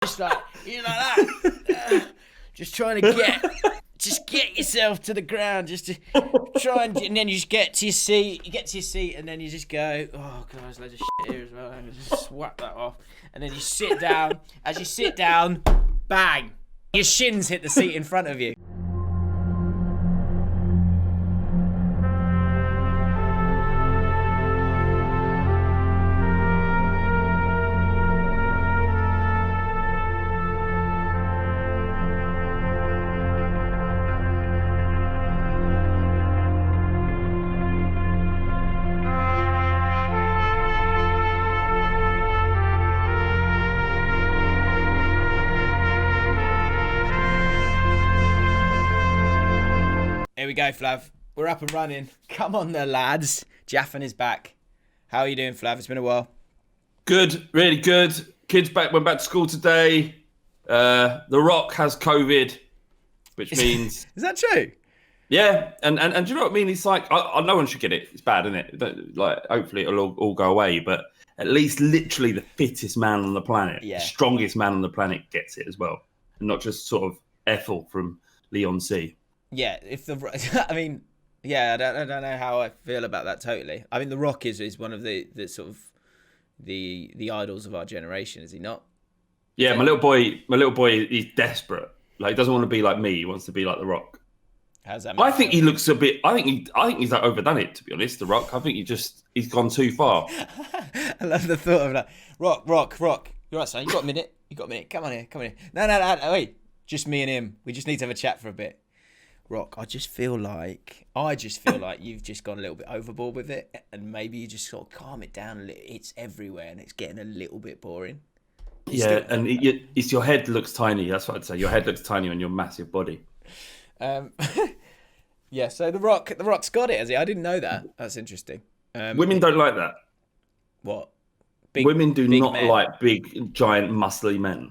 Just like that. Just trying to get yourself to the ground, just to try and then you just get to your seat. You get to your seat, and then you just go, "Oh God, there's loads of shit here as well." And just swap that off, and then you sit down. As you sit down, bang, your shins hit the seat in front of you. Here we go, Flav. We're up and running. Come on there, lads. JAFFN is back. How are you doing, Flav? It's been a while. Good, really good. Kids went back to school today. The Rock has COVID, which means... Is that true? Yeah, and do you know what I mean? It's like, no one should get it. It's bad, isn't it? Like, hopefully it'll all go away, but at least literally the fittest man on the planet, the strongest man on the planet gets it as well. And not just sort of Ethel from Leon C. Yeah, I mean, yeah, I don't know how I feel about that totally. I mean, The Rock is one of the sort of the idols of our generation, is he not? Yeah, my little boy, he's desperate. Like, he doesn't want to be like me. He wants to be like The Rock. How's that? I think he looks a bit. I think he's like overdone it. To be honest, The Rock. I think he's gone too far. I love the thought of that. Rock. You're right, son. You got a minute. Come on here. No. Wait, just me and him. We just need to have a chat for a bit. Rock, I just feel like you've just gone a little bit overboard with it, and maybe you just sort of calm it down a little. It's everywhere, and it's getting a little bit boring. It's your head looks tiny. That's what I'd say. Your head looks tiny on your massive body. Yeah. So the Rock's got it, has he? I didn't know that. That's interesting. Women don't like that. What? Women do not men. like big, giant, muscly men.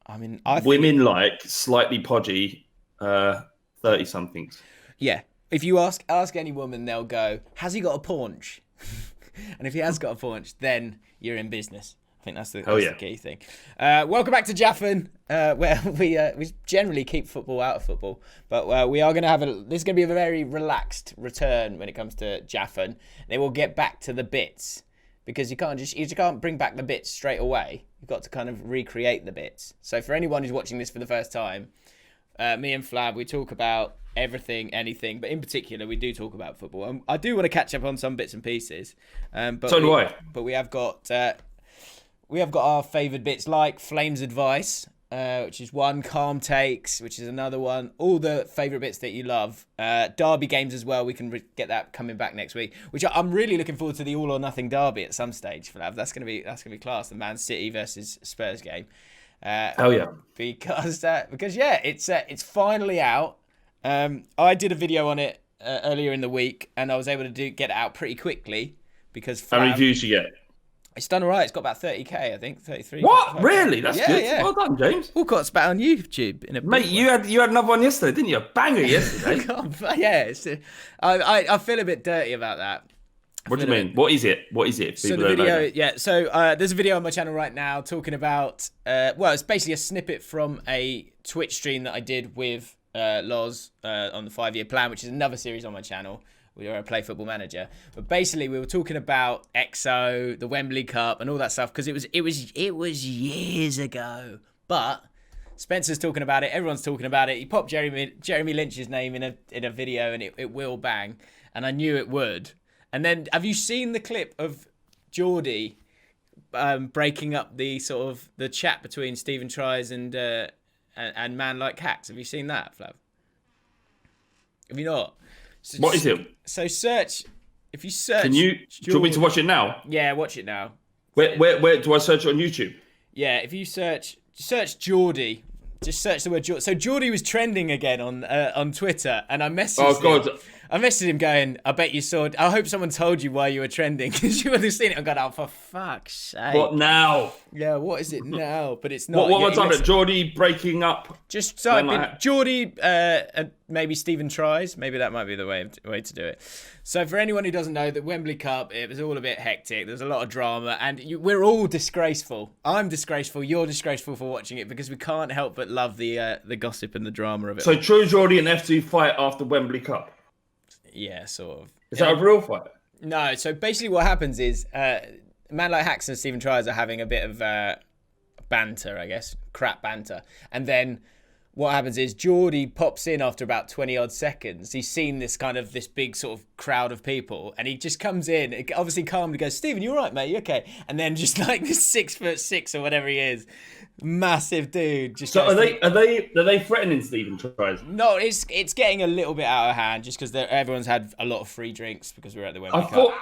I mean, women like slightly podgy. 30-somethings. Yeah. If you ask any woman, they'll go, "Has he got a paunch?" And if he has got a paunch, then you're in business. I think that's the key thing. Welcome back to JAFFN, where we generally keep football out of football, but we are going to have this is going to be a very relaxed return when it comes to JAFFN. They will get back to the bits because you can't bring back the bits straight away. You've got to kind of recreate the bits. So for anyone who's watching this for the first time. Me and Flav, we talk about everything, anything, but in particular, we do talk about football. I do want to catch up on some bits and pieces. But so do I. But we have got our favoured bits like Flames Advice, which is one, Calm Takes, which is another one. All the favourite bits that you love. Derby games as well. We can get that coming back next week. Which I'm really looking forward to the All or Nothing Derby at some stage, Flav. That's gonna be class. The Man City versus Spurs game. Hell yeah! Because yeah, it's finally out. I did a video on it earlier in the week, and I was able to get it out pretty quickly because how many views you get? It's done alright. It's got about 30k, I think, 33. What? Really? That's good. Yeah. Well done, James. Allcott's back on YouTube in a mate. You had another one yesterday, didn't you? A banger yesterday. Yeah. I feel a bit dirty about that. What do you mean? What is it? So the video, So there's a video on my channel right now talking about. It's basically a snippet from a Twitch stream that I did with Loz on the 5-year plan, which is another series on my channel where I play Football Manager. But basically, we were talking about EXO, the Wembley Cup, and all that stuff because it was years ago. But Spencer's talking about it. Everyone's talking about it. He popped Jeremy Lynch's name in a video, and it will bang. And I knew it would. And then, have you seen the clip of Geordie breaking up the sort of the chat between Stephen Tries and Man Like Hacks? Have you seen that, Flav? Have you not? So, what is it? So search. If you search, do you want me to watch it now? Yeah, watch it now. Where do I search it on YouTube? Yeah, if you search Geordie. Just search the word Geordie. So Geordie was trending again on Twitter, and I messaged him. I messaged him going, I bet you saw. I hope someone told you why you were trending because you would have seen it and gone, oh, for fuck's sake. What now? Yeah, what is it now? But it's not. What was on it? Geordie breaking up. Just type in Geordie, maybe Stephen tries. Maybe that might be the way to do it. So for anyone who doesn't know, the Wembley Cup, it was all a bit hectic. There's a lot of drama, and we're all disgraceful. I'm disgraceful. You're disgraceful for watching it because we can't help but love the gossip and the drama of it. So True Geordie and F2 fight after Wembley Cup. Yeah, sort of. Is that a real fight? No. So basically, what happens is a man like Hacks and Stephen Tries are having a bit of banter, I guess, crap banter, and then what happens is Geordie pops in after about 20 odd seconds. He's seen this big sort of crowd of people, and he just comes in, obviously calmly goes, Stephen, you all right, mate? You okay? And then just like this 6'6" or whatever he is, massive dude. Just so are they threatening Stephen Tries? No, it's getting a little bit out of hand just because everyone's had a lot of free drinks because we're at the Wembley Cup.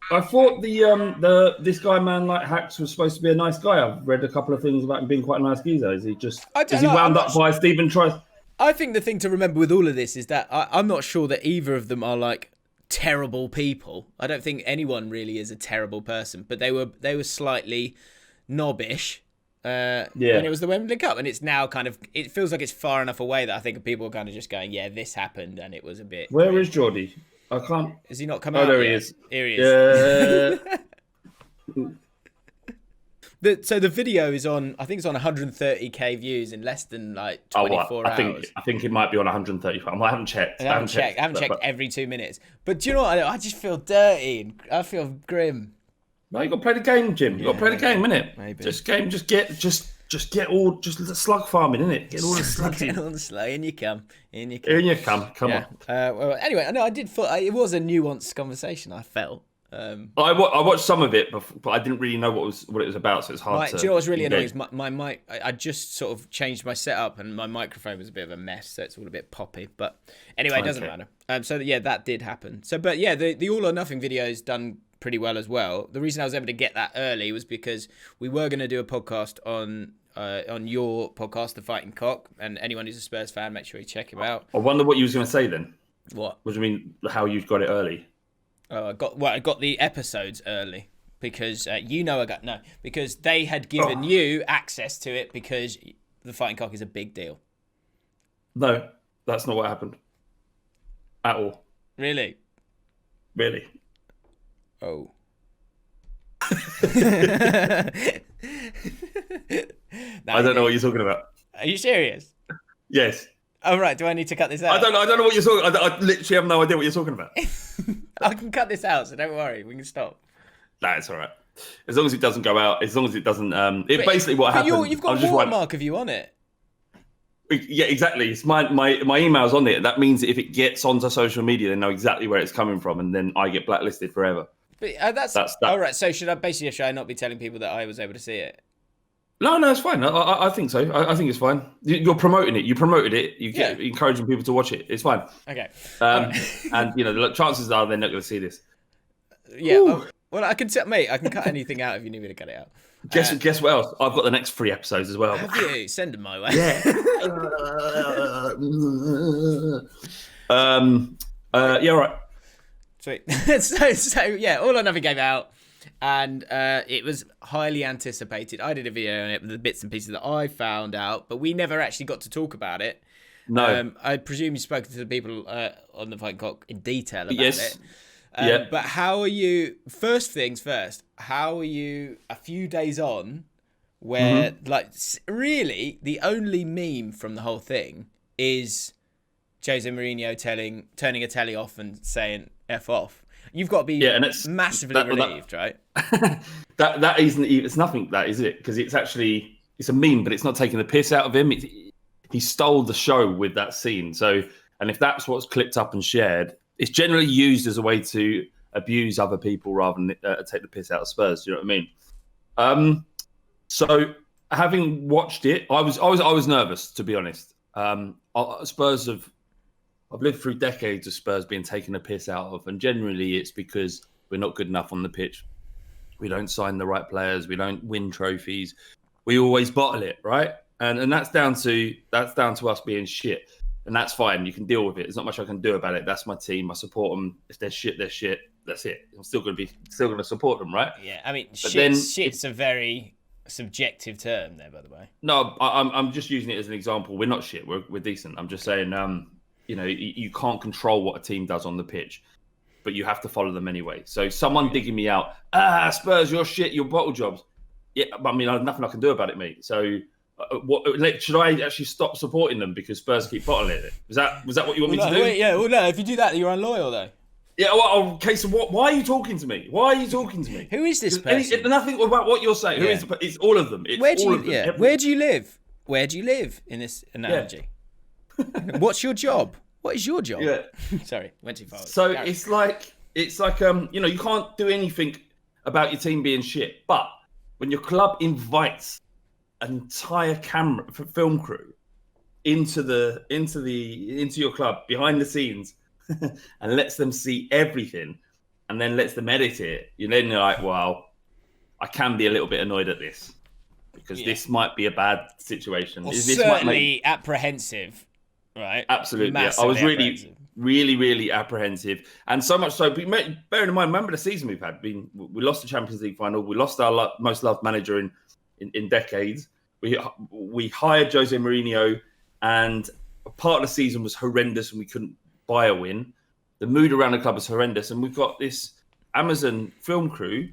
I thought this guy, man like Hacks, was supposed to be a nice guy. I've read a couple of things about him being quite a nice geezer. Is he wound up by Stephen Tries? I think the thing to remember with all of this is that I'm not sure that either of them are like terrible people. I don't think anyone really is a terrible person, but they were slightly knobbish when it was the Wembley Cup, and it's now it feels like it's far enough away that I think people are kind of just going, yeah, this happened, and it was a bit. Where is Geordie? I can't. Is he not coming out? Oh, there yet? he is. Here he is. Yeah. So the video is on. I think it's on 130k views in less than like 24 hours. I think it might be on 135. I haven't checked. I haven't checked every 2 minutes. But do you know what? I just feel dirty. And I feel grim. No, you got to play the game, Jim. You got to play the game, innit? Maybe. Just slug farming, innit? Get all the slugs in. Get all the slug. In you come. In you come. Come on. Well, anyway, I know I did. It was a nuanced conversation. I felt. I watched some of it, but I didn't really know what it was about, so it's hard to. Do you know what's really annoying is my mic. I just sort of changed my setup, and my microphone was a bit of a mess, so it's all a bit poppy. But anyway, it doesn't matter. So yeah, that did happen. So, but yeah, the All or Nothing video is done pretty well as well. The reason I was able to get that early was because we were going to do a podcast on your podcast, The Fighting Cock, and anyone who's a Spurs fan, make sure you check him out. I wonder what you was going to say then. What? What do you mean? How you got it early? I got the episodes early because because they had given you access to it because The Fighting Cock is a big deal. No, that's not what happened at all. Really? Oh. I don't know what you're talking about. Are you serious? Yes. Oh, right. Do I need to cut this out? I don't know what you're talking about. I literally have no idea what you're talking about. I can cut this out, so don't worry. We can stop. That's all right. As long as it doesn't go out, as long as it doesn't... basically what happened... You've got a watermark of you on it. Yeah, exactly. It's my email's on it. That means that if it gets onto social media, they know exactly where it's coming from, and then I get blacklisted forever. But that's all right. So should I not be telling people that I was able to see it? No, it's fine. I think so. I think it's fine. You're promoting it. You promoted it. You get encouraging people to watch it. It's fine. Okay. And the chances are they're not going to see this. Yeah. Well, I can cut anything out if you need me to cut it out. Guess what else? I've got the next 3 episodes as well. Have you? Send them my way. Yeah. Yeah. All right. Sweet. so yeah, All or Nothing came out, and it was highly anticipated. I did a video on it with the bits and pieces that I found out, but we never actually got to talk about it. No. I presume you've spoken to the people on the Fighting Cock in detail about it. But how are you? First things first. How are you a few days on, where really the only meme from the whole thing is Jose Mourinho turning a telly off and saying "F off." You've got to be massively relieved, right? that isn't. It's nothing. That is it, because it's a meme, but it's not taking the piss out of him. He stole the show with that scene. So, and if that's what's clipped up and shared, it's generally used as a way to abuse other people rather than take the piss out of Spurs. Do you know what I mean? So having watched it, I was nervous, to be honest. Spurs I've lived through decades of Spurs being taken a piss out of, and generally it's because we're not good enough on the pitch. We don't sign the right players. We don't win trophies. We always bottle it, right? And that's down to us being shit. and that's fine. You can deal with it. There's not much I can do about it. That's my team. I support them. If they're shit, they're shit. That's it. I'm still going to support them, right? Yeah, I mean, shit's a very subjective term there, by the way. No, I'm just using it as an example. We're not shit. We're decent. I'm just saying, you can't control what a team does on the pitch, but you have to follow them anyway. So someone digging me out, Spurs, you're shit, you're bottle jobs. Yeah, but I mean, there's nothing I can do about it, mate. So should I actually stop supporting them because Spurs keep bottling it? Was that what you want me to do? No. If you do that, you're unloyal, though. Yeah. Well, okay. So why are you talking to me? Why are you talking to me? Who is this person? Nothing about what you're saying. Yeah. It's all of them. It's Where do all you? of them. Yeah. Where do you live? Where do you live in this analogy? Yeah. What's your job? What is your job? Yeah. Sorry, went too far. So it's like you can't do anything about your team being shit, but when your club invites an entire film crew into your club behind the scenes and lets them see everything and then lets them edit it, you're like, well, I can be a little bit annoyed at this because this might be a bad situation. Well, certainly apprehensive, right? Absolutely. Yeah. I was really apprehensive, and so much so. Bearing in mind, remember the season we've had. We lost the Champions League final. We lost our most loved manager in decades. We hired Jose Mourinho, and part of the season was horrendous, and we couldn't buy a win. The mood around the club was horrendous, and we've got this Amazon film crew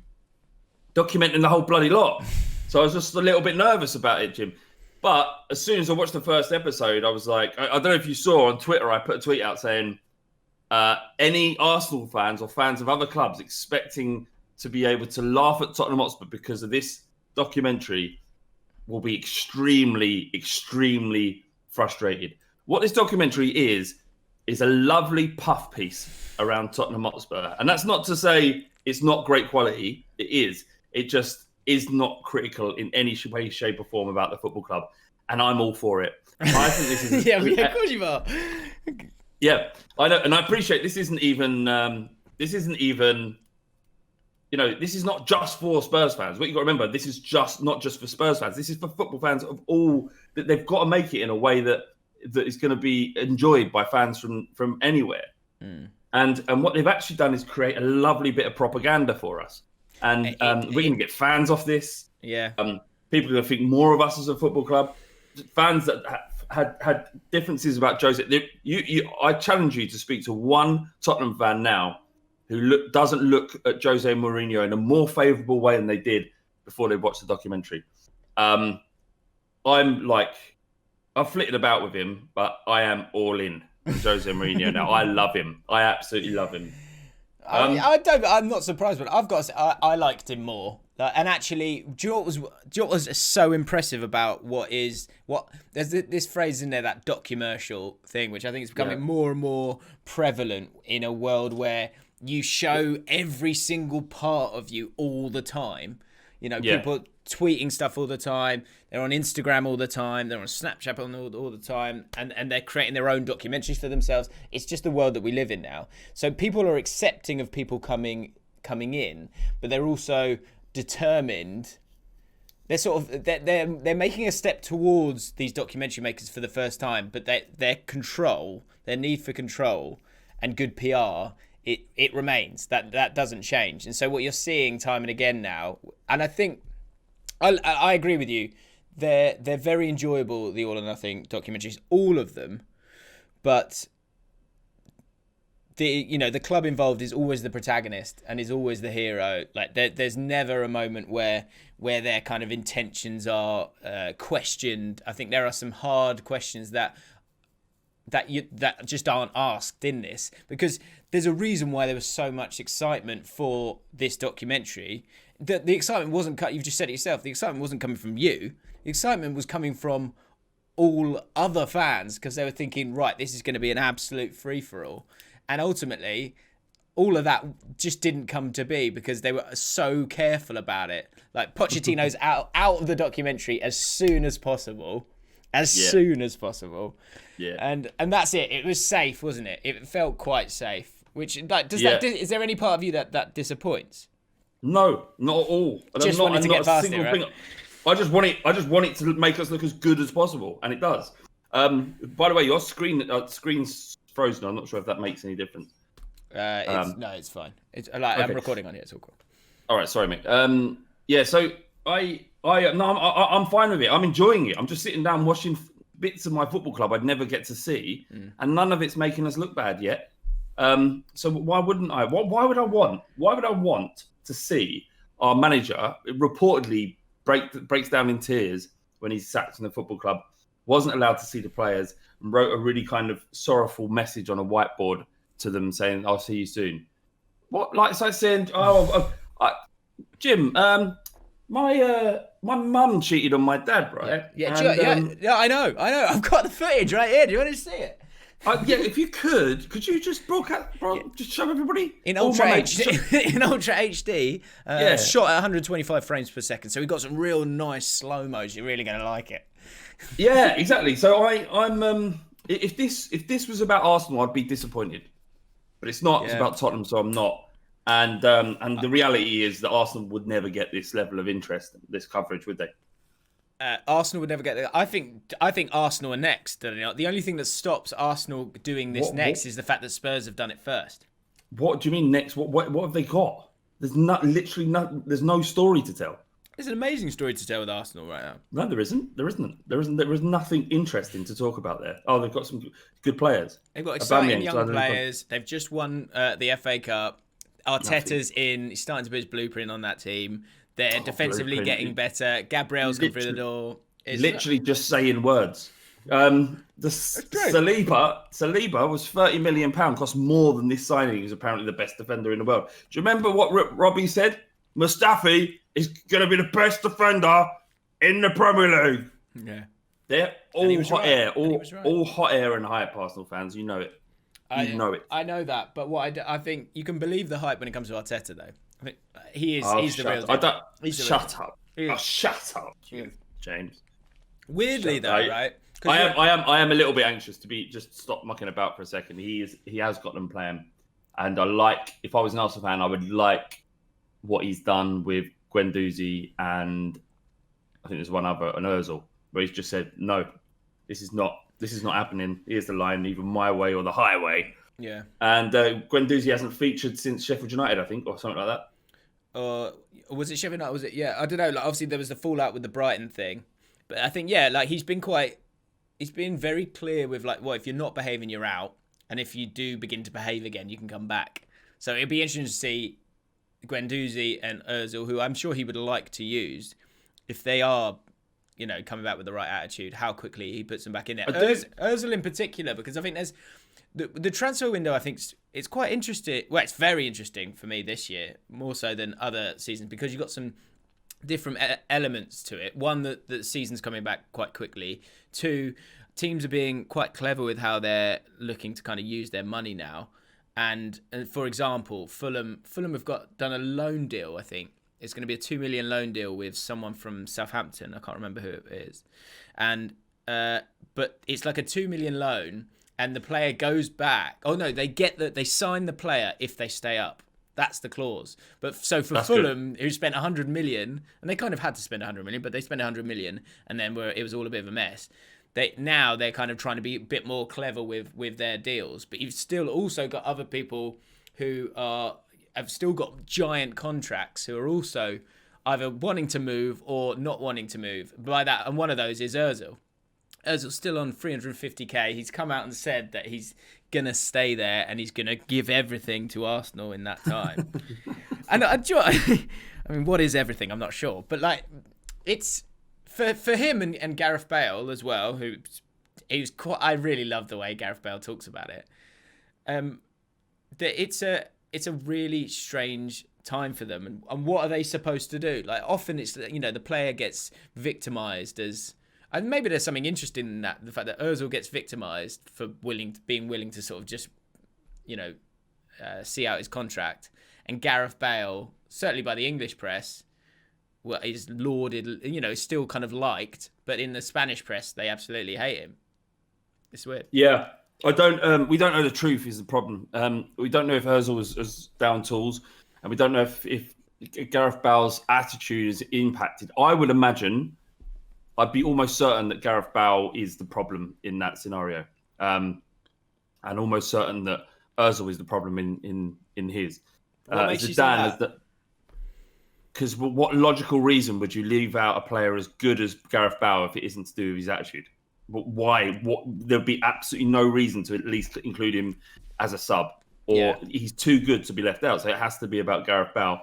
documenting the whole bloody lot. So I was just a little bit nervous about it, Jim. But as soon as I watched the first episode, I was like, I don't know if you saw on Twitter, I put a tweet out saying, any Arsenal fans or fans of other clubs expecting to be able to laugh at Tottenham Hotspur because of this documentary will be extremely, extremely frustrated. What this documentary is a lovely puff piece around Tottenham Hotspur. And that's not to say it's not great quality. It is. It just is not critical in any way, shape or form about the football club. And I'm all for it. I think this is... yeah, of course you are. Yeah, I know. And I appreciate this isn't even... this is not just for Spurs fans. What you've got to remember, this is not just for Spurs fans. This is for football fans of all... that they've got to make it in a way that is going to be enjoyed by fans from anywhere. Mm. And what they've actually done is create a lovely bit of propaganda for us. And we're going to get fans off this. Yeah. People are going to think more of us as a football club. Fans that had differences about Jose. I challenge you to speak to one Tottenham fan now who doesn't look at Jose Mourinho in a more favourable way than they did before they watched the documentary. I've flitted about with him, but I am all in on Jose Mourinho now. I love him. I absolutely love him. I'm not surprised, but I've got to say, I liked him more. And actually, do you know what was so impressive about there's this phrase in there, that docu-commercial thing, which I think is becoming more and more prevalent in a world where you show every single part of you all the time. People tweeting stuff all the time. They're on Instagram all the time. They're on Snapchat all the time. And they're creating their own documentaries for themselves. It's just the world that we live in now. So people are accepting of people coming in, but they're also determined. They're making a step towards these documentary makers for the first time, but their need for control and good PR, it remains. That doesn't change. And so what you're seeing time and again now, and I think I agree with you, they're very enjoyable, the All or Nothing documentaries, all of them, but the club involved is always the protagonist and is always the hero. Like there's never a moment where their kind of intentions are questioned. I think there are some hard questions that just aren't asked in this, because there's a reason why there was so much excitement for this documentary. The excitement wasn't you've just said it yourself. The excitement wasn't coming from you. The excitement was coming from all other fans, because they were thinking, right, this is going to be an absolute free-for-all. And ultimately, all of that just didn't come to be because they were so careful about it. Like Pochettino's out of the documentary as soon as possible. Soon as possible. Yeah. And that's it. It was safe, wasn't it? It felt quite safe. Which is there any part of you that disappoints? No, not at all. Just wanted to get past it, right? I just want it to make us look as good as possible, and it does. By the way, your screen's frozen. I'm not sure if that makes any difference. No, it's fine. It's like I'm recording on it. It's all cool. All right, sorry, mate. Yeah, so I'm fine with it. I'm enjoying it. I'm just sitting down watching bits of my football club I'd never get to see, and none of it's making us look bad yet. So why wouldn't I? Why would I want to see our manager reportedly breaks down in tears when he's sacked from the football club, wasn't allowed to see the players, and wrote a really kind of sorrowful message on a whiteboard to them saying, "I'll see you soon." What, like, so saying, Jim, my mum cheated on my dad, right? Yeah, I know. I've got the footage right here. Do you want to see it? Yeah, if you could you just just show everybody in Ultra HD? In Ultra HD, shot at 125 frames per second. So we've got some real nice slow mos. You're really going to like it. Yeah, exactly. So I'm if this was about Arsenal, I'd be disappointed, but it's not. Yeah. It's about Tottenham, so I'm not. And the reality is that Arsenal would never get this level of interest, this coverage, would they? Arsenal would never get there. I think Arsenal are next. The only thing that stops Arsenal doing this next is the fact that Spurs have done it first. What do you mean next? What have they got? There's there's no story to tell. There's an amazing story to tell with Arsenal right now. No, there isn't. There is nothing interesting to talk about there. Oh, they've got some good players. They've got exciting young players. They've just won the FA Cup. Arteta's in. He's starting to put his blueprint on that team. They're defensively getting better. Gabriel's come through the door. Literally just saying words. Saliba was £30 million, cost more than this signing. He's apparently the best defender in the world. Do you remember what Robbie said? Mustafi is going to be the best defender in the Premier League. Yeah. They're all hot air. All hot air and hype, Arsenal fans. You know it. You know it. I know that. But I think you can believe the hype when it comes to Arteta, though. I mean, he's the real deal. Shut up. Shut up, James. Weirdly, though, right? I am a little bit anxious to just stop mucking about for a second. He has got them playing, and if I was an Arsenal fan, I would like what he's done with Guendouzi and I think there's one other, an Ozil, where he's just said, no, this is not happening. Here's the line, either my way or the highway. Yeah. And Guendouzi hasn't featured since Sheffield United, I think, or something like that. Was it Sheffield United? Was it? Yeah, I don't know. Like, obviously, there was the fallout with the Brighton thing, but I think he's been very clear with if you're not behaving, you're out, and if you do begin to behave again, you can come back. So it'd be interesting to see Guendouzi and Ozil, who I'm sure he would like to use, if they are, coming back with the right attitude, how quickly he puts them back in there. Ozil in particular, because I think there's the transfer window. I think it's quite interesting. Well, it's very interesting for me this year, more so than other seasons, because you've got some different elements to it. One, that the season's coming back quite quickly. Two, teams are being quite clever with how they're looking to kind of use their money now. And for example, Fulham have done a loan deal. I think it's going to be a $2 million loan deal with someone from Southampton. I can't remember who it is, and but it's like a $2 million loan. And the player goes back. Oh no, they sign the player if they stay up. That's the clause. But so for Fulham, who spent 100 million, and they kind of had to spend 100 million, but they spent 100 million, and then it was all a bit of a mess. They're kind of trying to be a bit more clever with their deals. But you've still also got other people who have still got giant contracts who are also either wanting to move or not wanting to move. By that, and one of those is Ozil. Ozil's still on 350k. He's come out and said that he's going to stay there and he's going to give everything to Arsenal in that time. And I mean, what is everything? I'm not sure. But it's for him and Gareth Bale as well, I really love the way Gareth Bale talks about it. That it's a really strange time for them. And what are they supposed to do? Often it's, the player gets victimised as... And maybe there's something interesting in that, the fact that Ozil gets victimised for being willing to sort of just, see out his contract. And Gareth Bale, certainly by the English press, is lauded, is still kind of liked. But in the Spanish press, they absolutely hate him. It's weird. Yeah. We don't know the truth is the problem. We don't know if Ozil is down tools. And we don't know if Gareth Bale's attitude is impacted. I would imagine... I'd be almost certain that Gareth Bale is the problem in that scenario, and almost certain that Özil is the problem in his. What makes you say that? Because what logical reason would you leave out a player as good as Gareth Bale if it isn't to do with his attitude? But why? There'd be absolutely no reason to at least include him as a sub, or he's too good to be left out. So it has to be about Gareth Bale.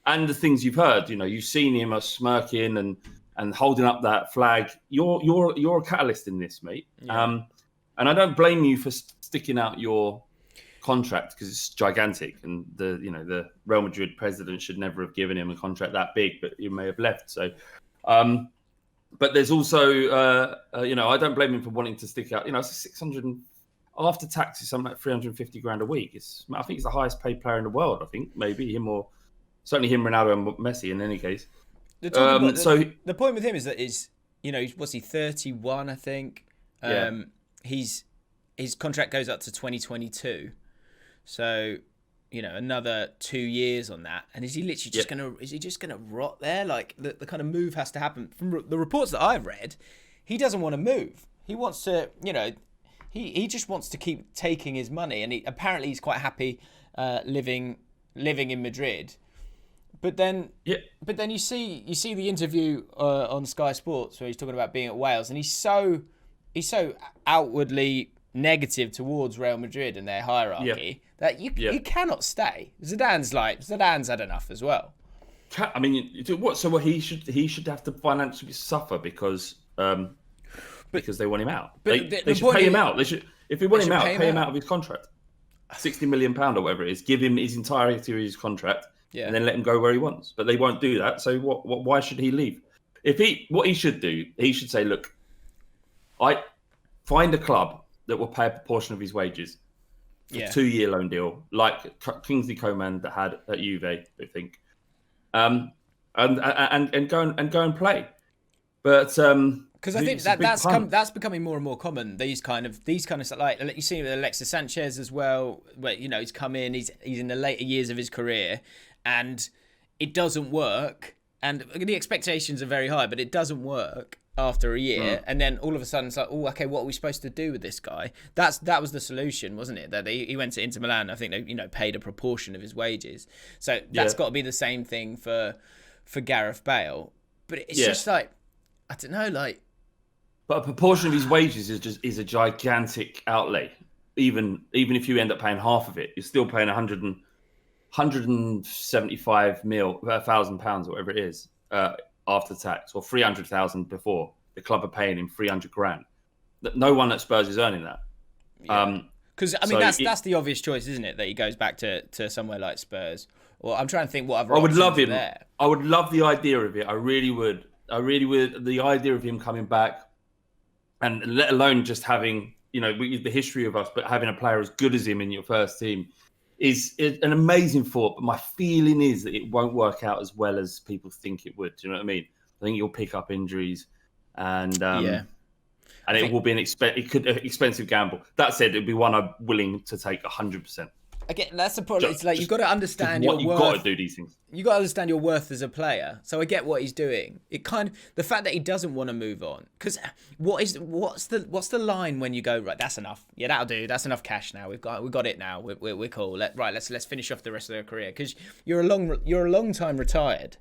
And the things you've heard, you've seen him smirking and holding up that flag. You're a catalyst in this, mate. Yeah. And I don't blame you for sticking out your contract because it's gigantic, and the Real Madrid president should never have given him a contract that big, but he may have left. So, but there's also, I don't blame him for wanting to stick out. It's 600 after tax is something like 350 grand a week. I think he's the highest paid player in the world. I think maybe him or certainly him, Ronaldo, and Messi. In any case, the point with him is that what's he 31? I think. His contract goes up to 2022. So, another 2 years on that. And is he literally just gonna rot there? Like the kind of move has to happen. From the reports that I've read, he doesn't want to move. He wants to, he just wants to keep taking his money, and apparently he's quite happy living in Madrid. But then you see the interview on Sky Sports where he's talking about being at Wales, and he's so outwardly negative towards Real Madrid and their hierarchy that you cannot stay. Zidane's had enough as well. I mean, what? So he should have to financially suffer because they want him out. They should pay him out. They should, if they want him out, pay him out of his contract, £60 million or whatever it is. Give him his entirety of his contract, and then let him go where he wants. But they won't do that. So why should he leave? What he should do, he should say, look, I find a club that will pay a proportion of his wages for a 2-year loan deal, like Kingsley Coman that had at Juve, I think, and go and play. But because I think that's becoming more and more common. These kind of stuff, like you see with Alexis Sanchez as well, where he's come in, he's in the later years of his career, and it doesn't work, and the expectations are very high, but it doesn't work after a year, and then all of a sudden it's like, oh, okay, what are we supposed to do with this guy? That was the solution, wasn't it? That he went to Inter Milan. I think they paid a proportion of his wages. So that's got to be the same thing for Gareth Bale. But it's just like, I don't know, like. But a proportion of his wages is a gigantic outlay. Even if you end up paying half of it, you're still paying 175,000 pounds, or whatever it is. After tax, or 300,000 before. The club are paying him 300 grand. No one at Spurs is earning that. Because that's the obvious choice, isn't it? That he goes back to somewhere like Spurs. Or I'm trying to think what other. I would love him. There. I would love the idea of it. I really would. The idea of him coming back, and let alone just having the history of us, but having a player as good as him in your first team. Is an amazing thought, but my feeling is that it won't work out as well as people think it would. Do you know what I mean? I think you'll pick up injuries, and it will be an expensive gamble. That said, it'd be one I'm willing to take 100%. Again, that's the problem. It's like you've got to understand your worth. You've got to do these things. You've got to understand your worth as a player. So I get what he's doing. The fact that he doesn't want to move on, because what's the line when you go, right, that's enough. Yeah, that'll do. That's enough cash now. We've got it now. We're cool. Let's finish off the rest of their career, because you're a long time retired.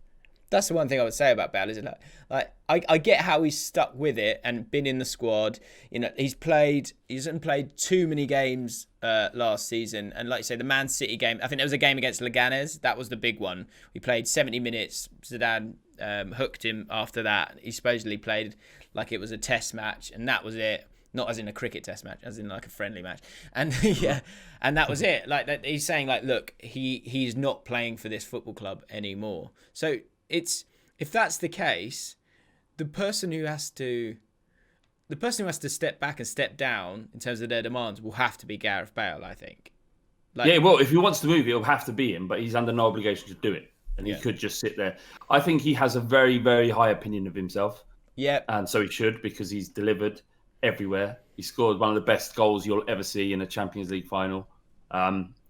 That's the one thing I would say about Bale, isn't it? Like I get how he's stuck with it and been in the squad. He hasn't played too many games last season, and like you say, the Man City game, I think there was a game against Leganes. That was the big one. We played 70 minutes. Zidane hooked him after that. He supposedly played like it was a test match, and that was it. Not as in a cricket test match, as in like a friendly match. And and that was it. Like he's saying, like, look, he's not playing for this football club anymore. So if that's the case, the person who has to step back and step down in terms of their demands will have to be Gareth Bale, I think. Well, if he wants to move, it'll have to be him, but he's under no obligation to do it, and he could just sit there. I think he has a very, very high opinion of himself. Yeah, and so he should, because he's delivered everywhere. He scored one of the best goals you'll ever see in a Champions League final.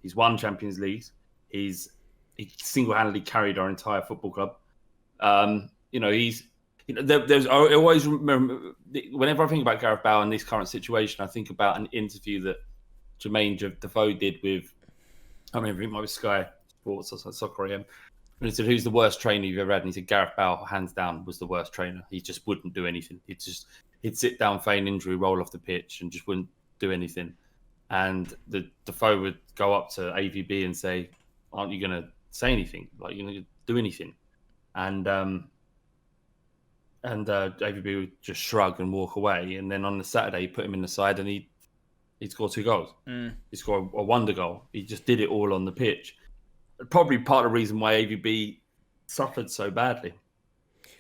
He's won Champions Leagues. He single-handedly carried our entire football club. I always remember, whenever I think about Gareth Bale in this current situation, I think about an interview that Jermaine Defoe did with, I remember it might be Sky Sports or Soccer AM. And he said, "Who's the worst trainer you've ever had?" And he said, "Gareth Bale, hands down, was the worst trainer. He just wouldn't do anything. He'd sit down, feign injury, roll off the pitch, and just wouldn't do anything." And the Defoe would go up to AVB and say, "Aren't you going to say anything? Like, you're going to do anything?" And AVB would just shrug and walk away. And then on the Saturday, he put him in the side, and he'd score 2 goals. He scored a wonder goal. He just did it all on the pitch. Probably part of the reason why AVB suffered so badly.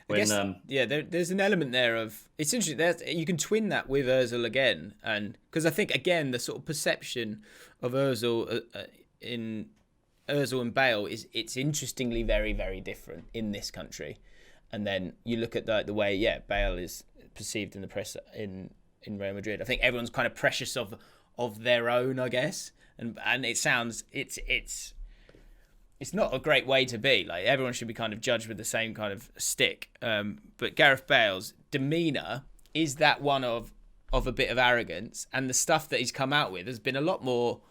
There's an element there of, it's interesting. You can twin that with Özil again, and because I think again the sort of perception of Özil in Özil and Bale it's interestingly very, very different in this country. And then you look at the way Bale is perceived in the press in Real Madrid. I think everyone's kind of precious of their own, I guess, and it sounds it's not a great way to be. Like, everyone should be kind of judged with the same kind of stick. But Gareth Bale's demeanour is that one of a bit of arrogance, and the stuff that he's come out with has been a lot more,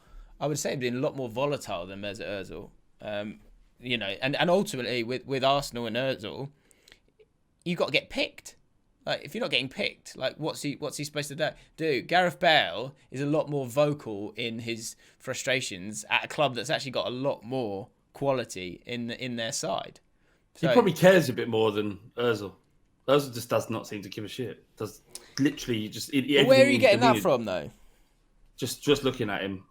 I would say, been a lot more volatile than Mesut Ozil. And ultimately with Arsenal and Ozil, you've got to get picked. Like, if you're not getting picked, like, what's he supposed to do? Gareth Bale is a lot more vocal in his frustrations at a club that's actually got a lot more quality in their side. So, he probably cares a bit more than Ozil. Ozil just does not seem to give a shit. Does literally just. Where are you getting that from, though? Just looking at him.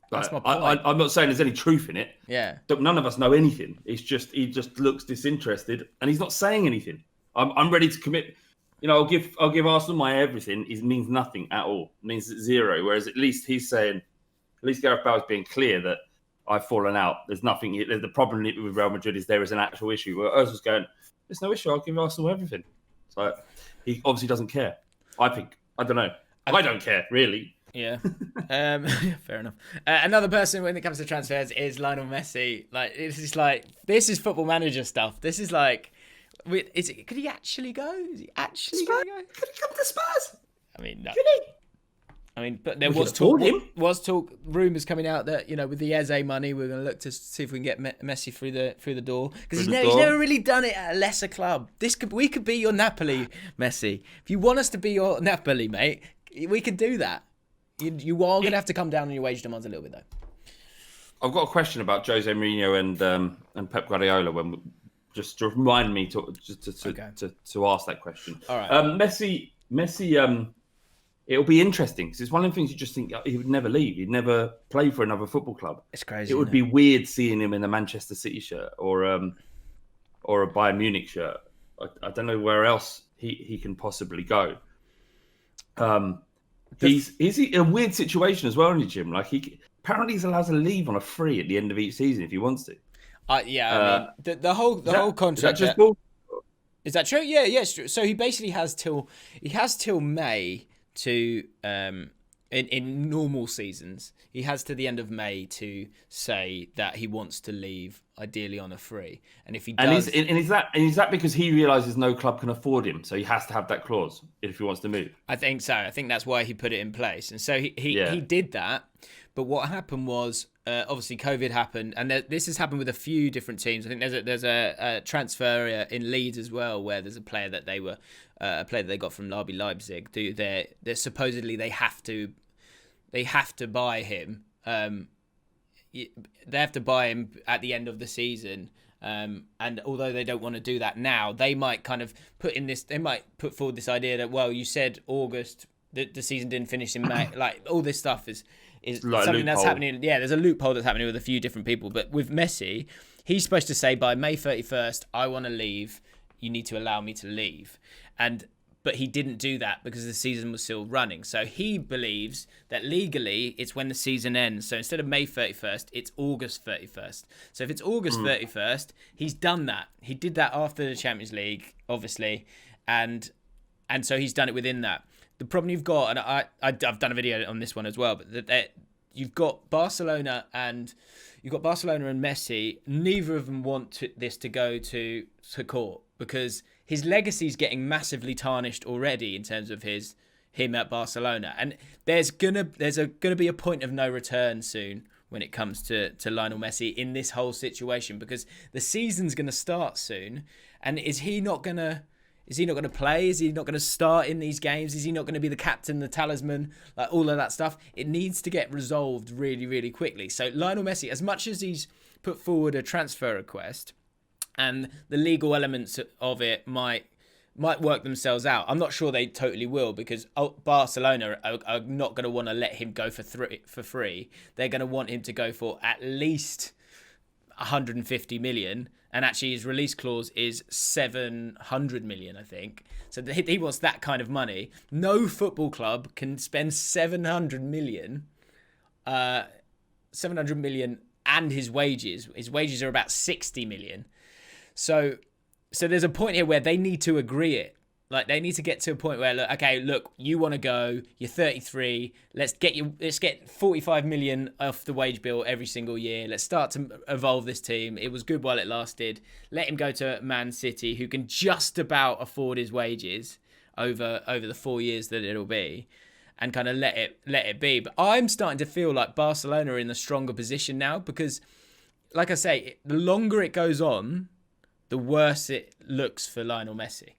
That's my point. I'm not saying there's any truth in it. Yeah. But none of us know anything. He just looks disinterested, and he's not saying anything. I'm ready to commit. I'll give Arsenal my everything. It means nothing at all. It means zero. Whereas at least he's saying, at least Gareth Bale's being clear that I've fallen out. There's nothing. The problem with Real Madrid is there is an actual issue. Where Ozil's going, there's no issue. I'll give Arsenal everything. So he obviously doesn't care. I think. I don't know. I don't care, really. Yeah. Fair enough. Another person when it comes to transfers is Lionel Messi. Like, this is football manager stuff. This is like, could he actually go? Is he actually going to go? Could he come to Spurs? I mean, no. Could he? I mean, but there was talk, rumours coming out that, with the Eze money, we're going to look to see if we can get Messi through the door, because he's never really done it at a lesser club. We could be your Napoli, Messi. If you want us to be your Napoli, mate, we could do that. You are going to have to come down on your wage demands a little bit, though. I've got a question about Jose Mourinho and Pep Guardiola. Just to remind me to ask that question. All right. Messi. It'll be interesting because it's one of the things you just think he would never leave. He'd never play for another football club. It's crazy. It would be weird seeing him in a Manchester City shirt or a Bayern Munich shirt. I don't know where else he can possibly go. He's in a weird situation as well in the gym. Like, apparently he's allowed to leave on a free at the end of each season if he wants to. I mean, the whole contract. Is that just bull? Is that true? Yeah, it's true. So he basically has till May to in normal seasons. He has to the end of May to say that he wants to leave, ideally on a free. And if he does, is that because he realizes no club can afford him, so he has to have that clause if he wants to move? I think so. I think that's why he put it in place, and so he did that. But what happened was, obviously COVID happened, and this has happened with a few different teams. I think there's a transfer in Leeds as well, where there's a player that they got from RB Leipzig. They're supposedly they have to buy him. They have to buy him at the end of the season. And although they don't want to do that now, they might kind of put forward this idea that, well, you said August, the season didn't finish in May. Like, all this stuff is like something that's happening. Yeah, there's a loophole that's happening with a few different people. But with Messi, he's supposed to say by May 31st, I want to leave. You need to allow me to leave. But he didn't do that because the season was still running. So he believes that legally it's when the season ends. So instead of May 31st, it's August 31st. So if it's August 31st, he's done that. He did that after the Champions League, obviously. And so he's done it within that. The problem you've got, and I've done a video on this one as well, but that you've got Barcelona and Messi. Neither of them want this to go to court. because his legacy's getting massively tarnished already in terms of him at Barcelona, and there's gonna be a point of no return soon when it comes to Lionel Messi in this whole situation, because the season's gonna start soon, and is he not gonna play? Is he not gonna start in these games? Is he not gonna be the captain, the talisman, like all of that stuff? It needs to get resolved really, really quickly. So Lionel Messi, as much as he's put forward a transfer request, and the legal elements of it might work themselves out. I'm not sure they totally will, because Barcelona are not going to want to let him go for free. They're going to want him to go for at least 150 million. And actually his release clause is 700 million, I think. So he wants that kind of money. No football club can spend 700 million and his wages. His wages are about 60 million. So there's a point here where they need to agree it. Like, they need to get to a point where, look, you want to go, you're 33, let's get 45 million off the wage bill every single year. Let's start to evolve this team. It was good while it lasted. Let him go to Man City, who can just about afford his wages over the 4 years that it'll be, and kind of let it be. But I'm starting to feel like Barcelona are in a stronger position now, because, like I say, the longer it goes on, the worse it looks for Lionel Messi.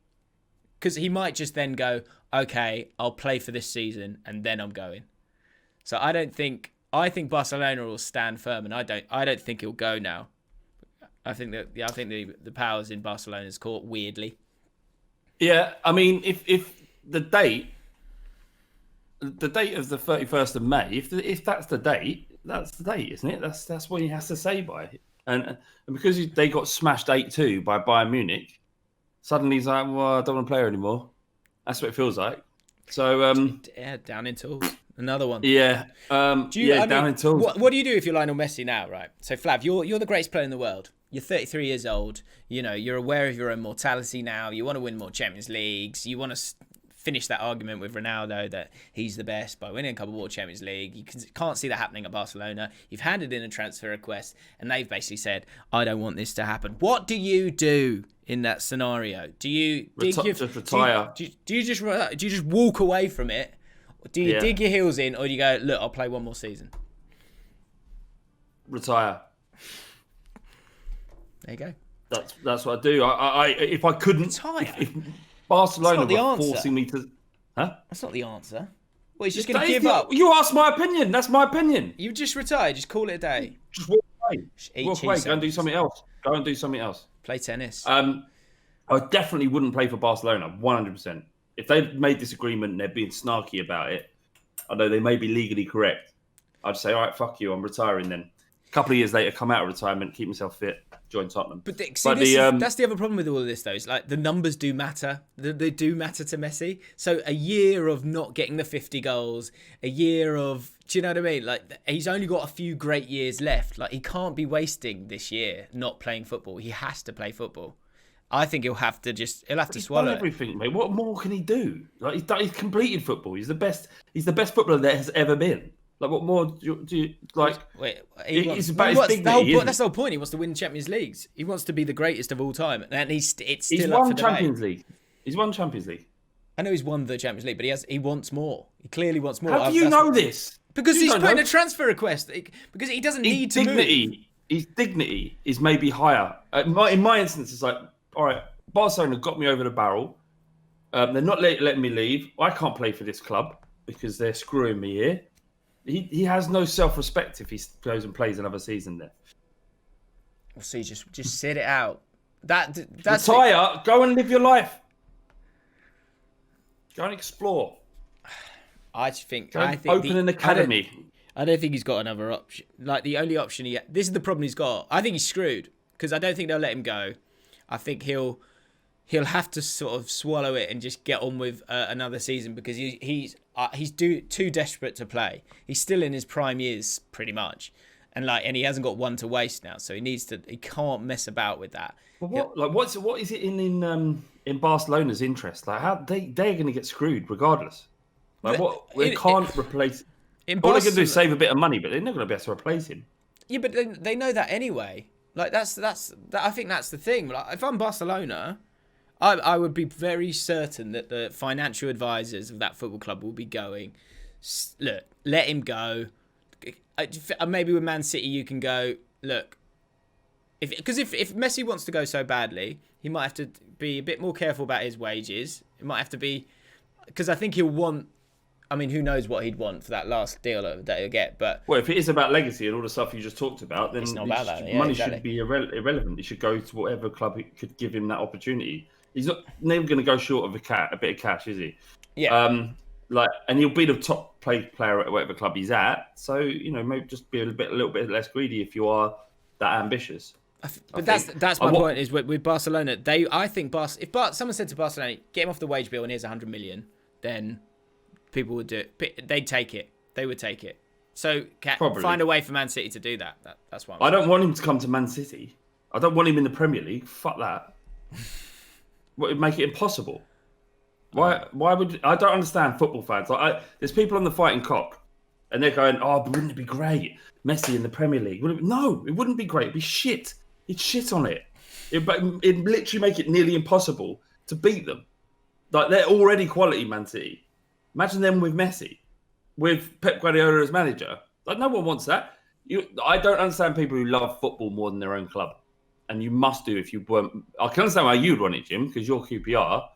Because he might just then go, okay, I'll play for this season and then I'm going. So I think Barcelona will stand firm, and I don't think he'll go now. I think the powers in Barcelona's court, weirdly. Yeah, I mean, if the date of the 31st of May, if that's the date, isn't it? That's what he has to say by. And because they got smashed 8-2 by Bayern Munich, suddenly he's like, well, I don't want to play her anymore. That's what it feels like. So down in tools. Another one. Yeah. Down in tools. What do you do if you're Lionel Messi now, right? So Flav, you're the greatest player in the world. You're 33 years old. You know, you're aware of your own mortality now. You want to win more Champions Leagues. You want to finish that argument with Ronaldo that he's the best by winning a couple more Champions League. You can't see that happening at Barcelona. You've handed in a transfer request, and they've basically said, I don't want this to happen. What do you do in that scenario? Do you retire? Do you just walk away from it? Do you dig your heels in, or do you go, look, I'll play one more season? Retire. There you go. That's what I do. I if I couldn't retire. If Barcelona were forcing me to, That's not the answer. Well, he's just going to give up. You asked my opinion. That's my opinion. You just retire. Just call it a day. Just walk away. Walk away. Go and do something else. Play tennis. I definitely wouldn't play for Barcelona. 100%. If they've made this agreement and they're being snarky about it, I know they may be legally correct. I'd say, all right, fuck you. I'm retiring then. A couple of years later, come out of retirement, keep myself fit, join Tottenham. But that's the other problem with all of this, though. Is like the numbers do matter. They do matter to Messi. So a year of not getting the 50 goals, a year of, do you know what I mean? Like, he's only got a few great years left. Like, he can't be wasting this year not playing football. He has to play football. I think he'll have to swallow everything, mate. What more can he do? Like, he's completed football. He's the best footballer there has ever been. Like, what more do you like? Wait, it's about his dignity. That's the whole point. He wants to win Champions Leagues. He wants to be the greatest of all time, and it's still he's up won for Champions debate. League. He's won Champions League. I know he's won the Champions League, but he wants more. He clearly wants more. How do you know this? Because he's putting a transfer request. Because he doesn't need to move. His dignity is maybe higher. In my instance, it's like, all right, Barcelona got me over the barrel. They're not letting me leave. I can't play for this club because they're screwing me here. He has no self-respect if he goes and plays another season there. Well, see, just sit it out. That's retire. Go and live your life. Go and explore. I think open an academy. I don't think he's got another option. Like, the only option this is the problem he's got. I think he's screwed because I don't think they'll let him go. I think he'll have to sort of swallow it and just get on with another season because he's too desperate to play. He's still in his prime years, pretty much, and he hasn't got one to waste now. So he can't mess about with that. But what is it in Barcelona's interest? Like, how they're going to get screwed regardless. Like, they can't replace. All they're going to do is save a bit of money, but they're not going to be able to replace him. Yeah, but they know that anyway. Like, that's I think that's the thing. Like, if I'm Barcelona, I would be very certain that the financial advisors of that football club will be going, look, let him go. Maybe with Man City you can go, look, because if Messi wants to go so badly, he might have to be a bit more careful about his wages. It might have to be, because I think he'll want, I mean, who knows what he'd want for that last deal that he'll get. But well, if it is about legacy and all the stuff you just talked about, then it's not about that. Yeah, money exactly. should be irrelevant. It should go to whatever club could give him that opportunity. He's not never going to go short of a bit of cash, is he? Yeah. And he'll be the top player at whatever club he's at. So maybe just be a little bit less greedy if you are that ambitious. But that's my point. Is with Barcelona, I think if someone said to Barcelona, get him off the wage bill and here's 100 million, then people would do it. They'd take it. They would take it. So find a way for Man City to do that. That's why. I don't want him to come to Man City. I don't want him in the Premier League. Fuck that. What would make it impossible? Why would I don't understand football fans. There's people on the Fighting Cock, and they're going, "Oh, but wouldn't it be great, Messi in the Premier League?" No, it wouldn't be great. It'd be shit. He'd shit on it. It'd literally make it nearly impossible to beat them. Like they're already quality, Man City. Imagine them with Messi, with Pep Guardiola as manager. Like no one wants that. I don't understand people who love football more than their own club, and you must do if you weren't. I can understand why you'd want it, Jim, because you're QPR.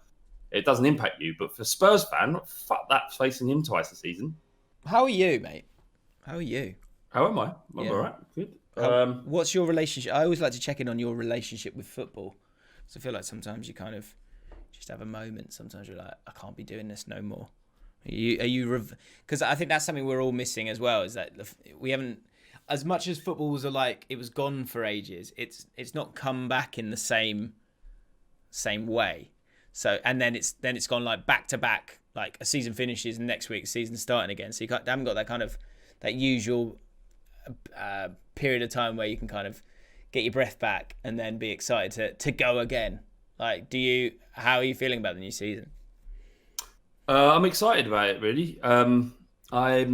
It doesn't impact you, but for Spurs fan, fuck that, facing him twice a season. How are you, mate? How are you? How am I? I'm all right. Good. What's your relationship? I always like to check in on your relationship with football. So I feel like sometimes you kind of just have a moment. Sometimes you're like, I can't be doing this no more. Are you? Because I think that's something we're all missing as well. Is that we haven't, as much as football was it was gone for ages. It's not come back in the same way. So and then it's gone like back to back. Like a season finishes and next week season's starting again. So you haven't got that kind of that usual period of time where you can kind of get your breath back and then be excited to go again. Like, how are you feeling about the new season? I'm excited about it, really. I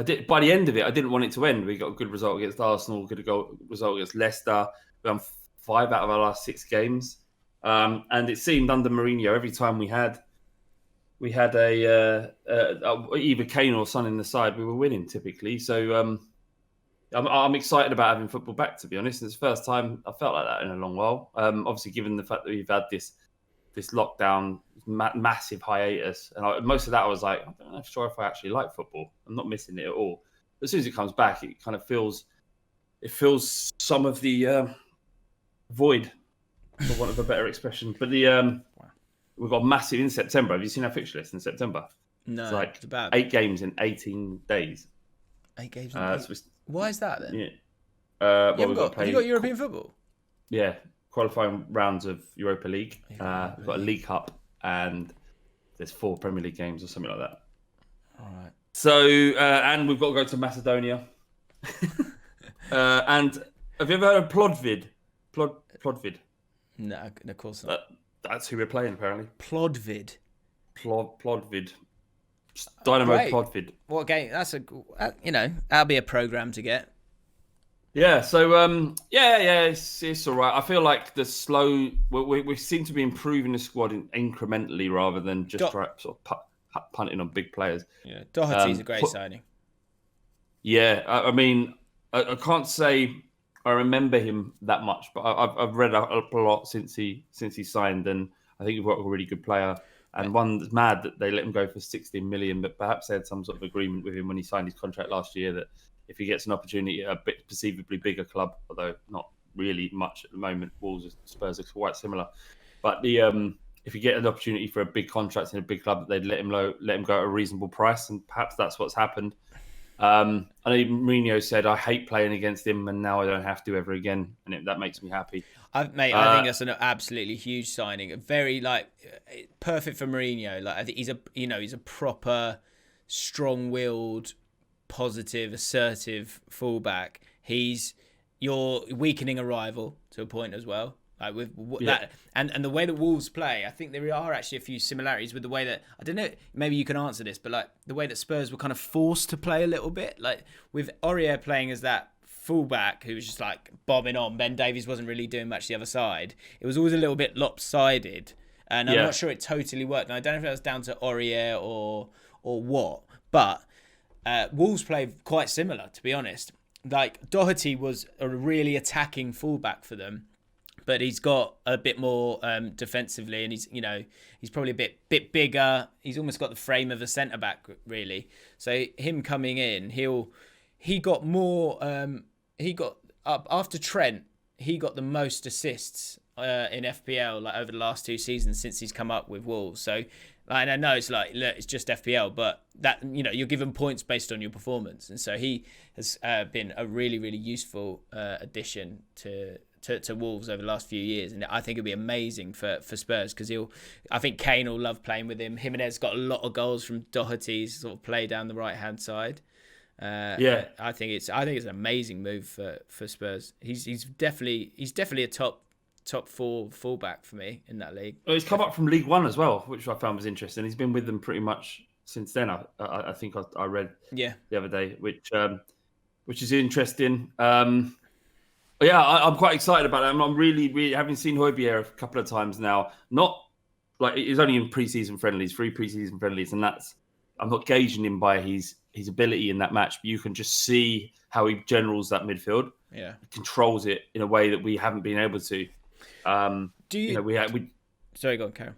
did by the end of it, I didn't want it to end. We got a good result against Arsenal, good result against Leicester. We won 5 out of our last 6 games. And it seemed under Mourinho, every time we had a either Kane or Son in the side, we were winning typically. So I'm excited about having football back, to be honest. It's the first time I felt like that in a long while. Obviously, given the fact that we've had this lockdown, massive hiatus, and most of that I was like, I'm not sure if I actually like football. I'm not missing it at all. But as soon as it comes back, it kind of fills some of the void, for want of a better expression. But we've got massive in September. Have you seen our fixture list in September? No, it's about 8 games in 18 days. 8 games in 18. Why is that then? Yeah. Have you got European football? Yeah, qualifying rounds of Europa League. We've got a League Cup and there's 4 Premier League games or something like that. All right. So, and we've got to go to Macedonia. And have you ever heard of Plodvid? Plodvid? No, of course not. That's who we're playing, apparently. Plodvid. Plodvid. Dynamo Plodvid. What game? That's that'll be a program to get. Yeah. So it's all right. I feel like we seem to be improving the squad incrementally rather than just sort of punting on big players. Yeah, Doherty's a great signing. Yeah, I mean, I can't say I remember him that much, but I've read up a lot since he signed, and I think he's got a really good player. And one that's mad that they let him go for 16 million, but perhaps they had some sort of agreement with him when he signed his contract last year that if he gets an opportunity at a bit perceivably bigger club, although not really much at the moment, Wolves and Spurs are quite similar. But if you get an opportunity for a big contract in a big club, they'd let him go at a reasonable price, and perhaps that's what's happened. I know Mourinho said, I hate playing against him and now I don't have to ever again, and that makes me happy. I think that's an absolutely huge signing. Very perfect for Mourinho. Like I think he's a proper strong-willed, positive, assertive fullback. He's your weakening a rival to a point as well. Like with that, and the way that Wolves play, I think there are actually a few similarities with the way that, I don't know, maybe you can answer this, but like the way that Spurs were kind of forced to play a little bit, like with Aurier playing as that fullback who was just like bombing on. Ben Davies wasn't really doing much the other side. It was always a little bit lopsided, and I'm not sure it totally worked. And I don't know if that was down to Aurier or what, but Wolves played quite similar, to be honest. Like Doherty was a really attacking fullback for them, but he's got a bit more defensively, and he's probably a bit bigger. He's almost got the frame of a centre back, really. So him coming in, he got more. He got up after Trent. He got the most assists in FPL like over the last 2 seasons since he's come up with Wolves. So and I know it's like, look, it's just FPL, but that you're given points based on your performance, and so he has been a really, really useful addition to Wolves over the last few years, and I think it'll be amazing for Spurs because I think Kane will love playing with him. Jimenez got a lot of goals from Doherty's sort of play down the right hand side. I think it's an amazing move for Spurs. He's definitely a top 4 fullback for me in that league. Well, he's come up from League One as well, which I found was interesting. He's been with them pretty much since then. I think I read the other day, which is interesting. I'm quite excited about it. I'm really, really having seen Højbjerg a couple of times now. Not like he's only in pre-season friendlies, 3 pre-season friendlies, and I'm not gauging him by his ability in that match. But you can just see how he generals that midfield. Yeah, he controls it in a way that we haven't been able to. Sorry, go on, Karen.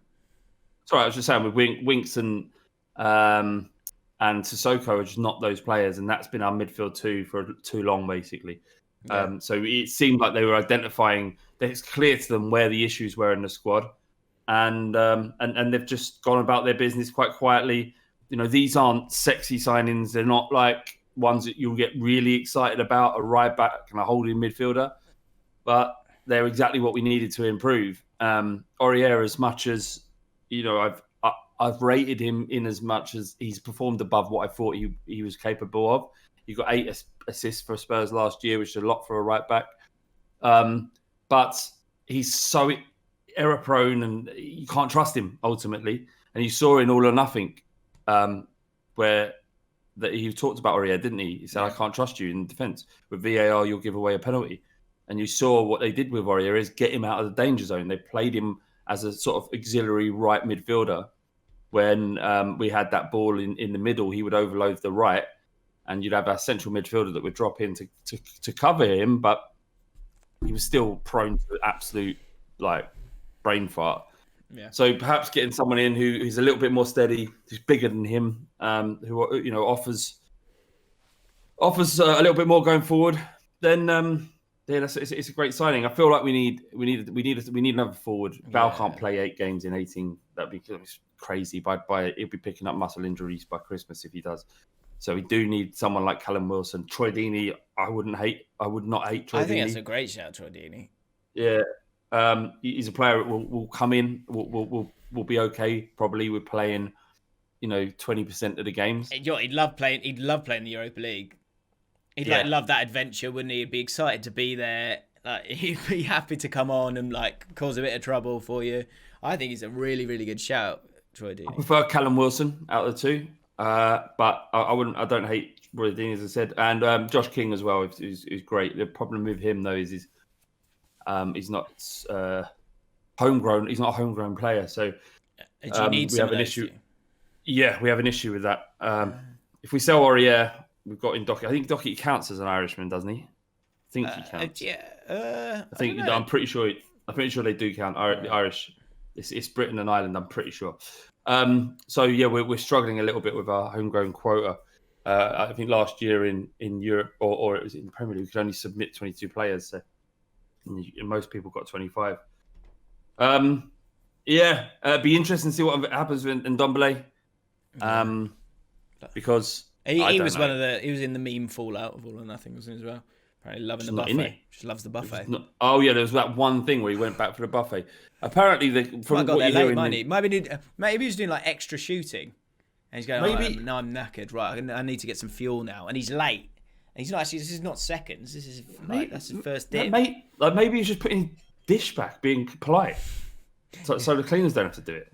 Sorry, I was just saying with Winks and Sissoko are just not those players, and that's been our midfield too for too long, basically. Yeah. So it seemed like they were identifying that it's clear to them where the issues were in the squad, and they've just gone about their business quite quietly. These aren't sexy signings. They're not like ones that you'll get really excited about, a right back and a holding midfielder, but they're exactly what we needed to improve. Aurier, as much as I've rated him in as much as he's performed above what I thought he was capable of. He got 8 assists for Spurs last year, which is a lot for a right back. But he's so error prone, and you can't trust him ultimately. And you saw in All or Nothing, where that he talked about Aurier, didn't he? He said, "I can't trust you in defence. With VAR, you'll give away a penalty." And you saw what they did with Aurier is get him out of the danger zone. They played him as a sort of auxiliary right midfielder. When we had that ball in the middle, he would overload the right, and you'd have our central midfielder that would drop in to cover him, but he was still prone to absolute brain fart. Yeah. So perhaps getting someone in who's a little bit more steady, who's bigger than him, who offers a little bit more going forward, then it's a great signing. I feel like we need another forward. Val can't play 8 games in 18. That'd be crazy. He'll be picking up muscle injuries by Christmas if he does. So we do need someone like Callum Wilson. Troy Deeney, I would not hate Troy Deeney. I think that's a great shout, Troy Deeney. Yeah. He's a player that will come in. Will be okay probably with playing, 20% of the games. He'd love playing the Europa League. He'd love that adventure, wouldn't he? He'd be excited to be there. He'd be happy to come on and cause a bit of trouble for you. I think he's a really, really good shout, Troy Deeney. I prefer Callum Wilson out of the 2, but I don't hate Troy Deeney, as I said, and Josh King as well is great. The problem with him though is he's not homegrown. He's not a homegrown player, so we have an issue. Yeah, we have an issue with that. If we sell Aurier, we've got in Doherty. I think Doherty counts as an Irishman, doesn't he? I think he counts. I'm pretty sure. I'm pretty sure they do count Irish. It's Britain and Ireland. I'm pretty sure. So yeah, we're struggling a little bit with our homegrown quota. I think last year in Europe or it was in the Premier League, we could only submit 22 players. So most people got 25. It'd be interesting to see what happens with Ndombele. Because he was he was in the meme fallout of All or Nothing, wasn't he, as well? Apparently loving the buffet. Just loves the buffet. There was that one thing where he went back for the buffet. Apparently, from what you're hearing, maybe he was doing extra shooting, and he's going, "No, I'm knackered. Right, I need to get some fuel now." And he's late. And he's not actually. This is not seconds. This is that's his first dip. Maybe he's just putting dish back, being polite, so the cleaners don't have to do it.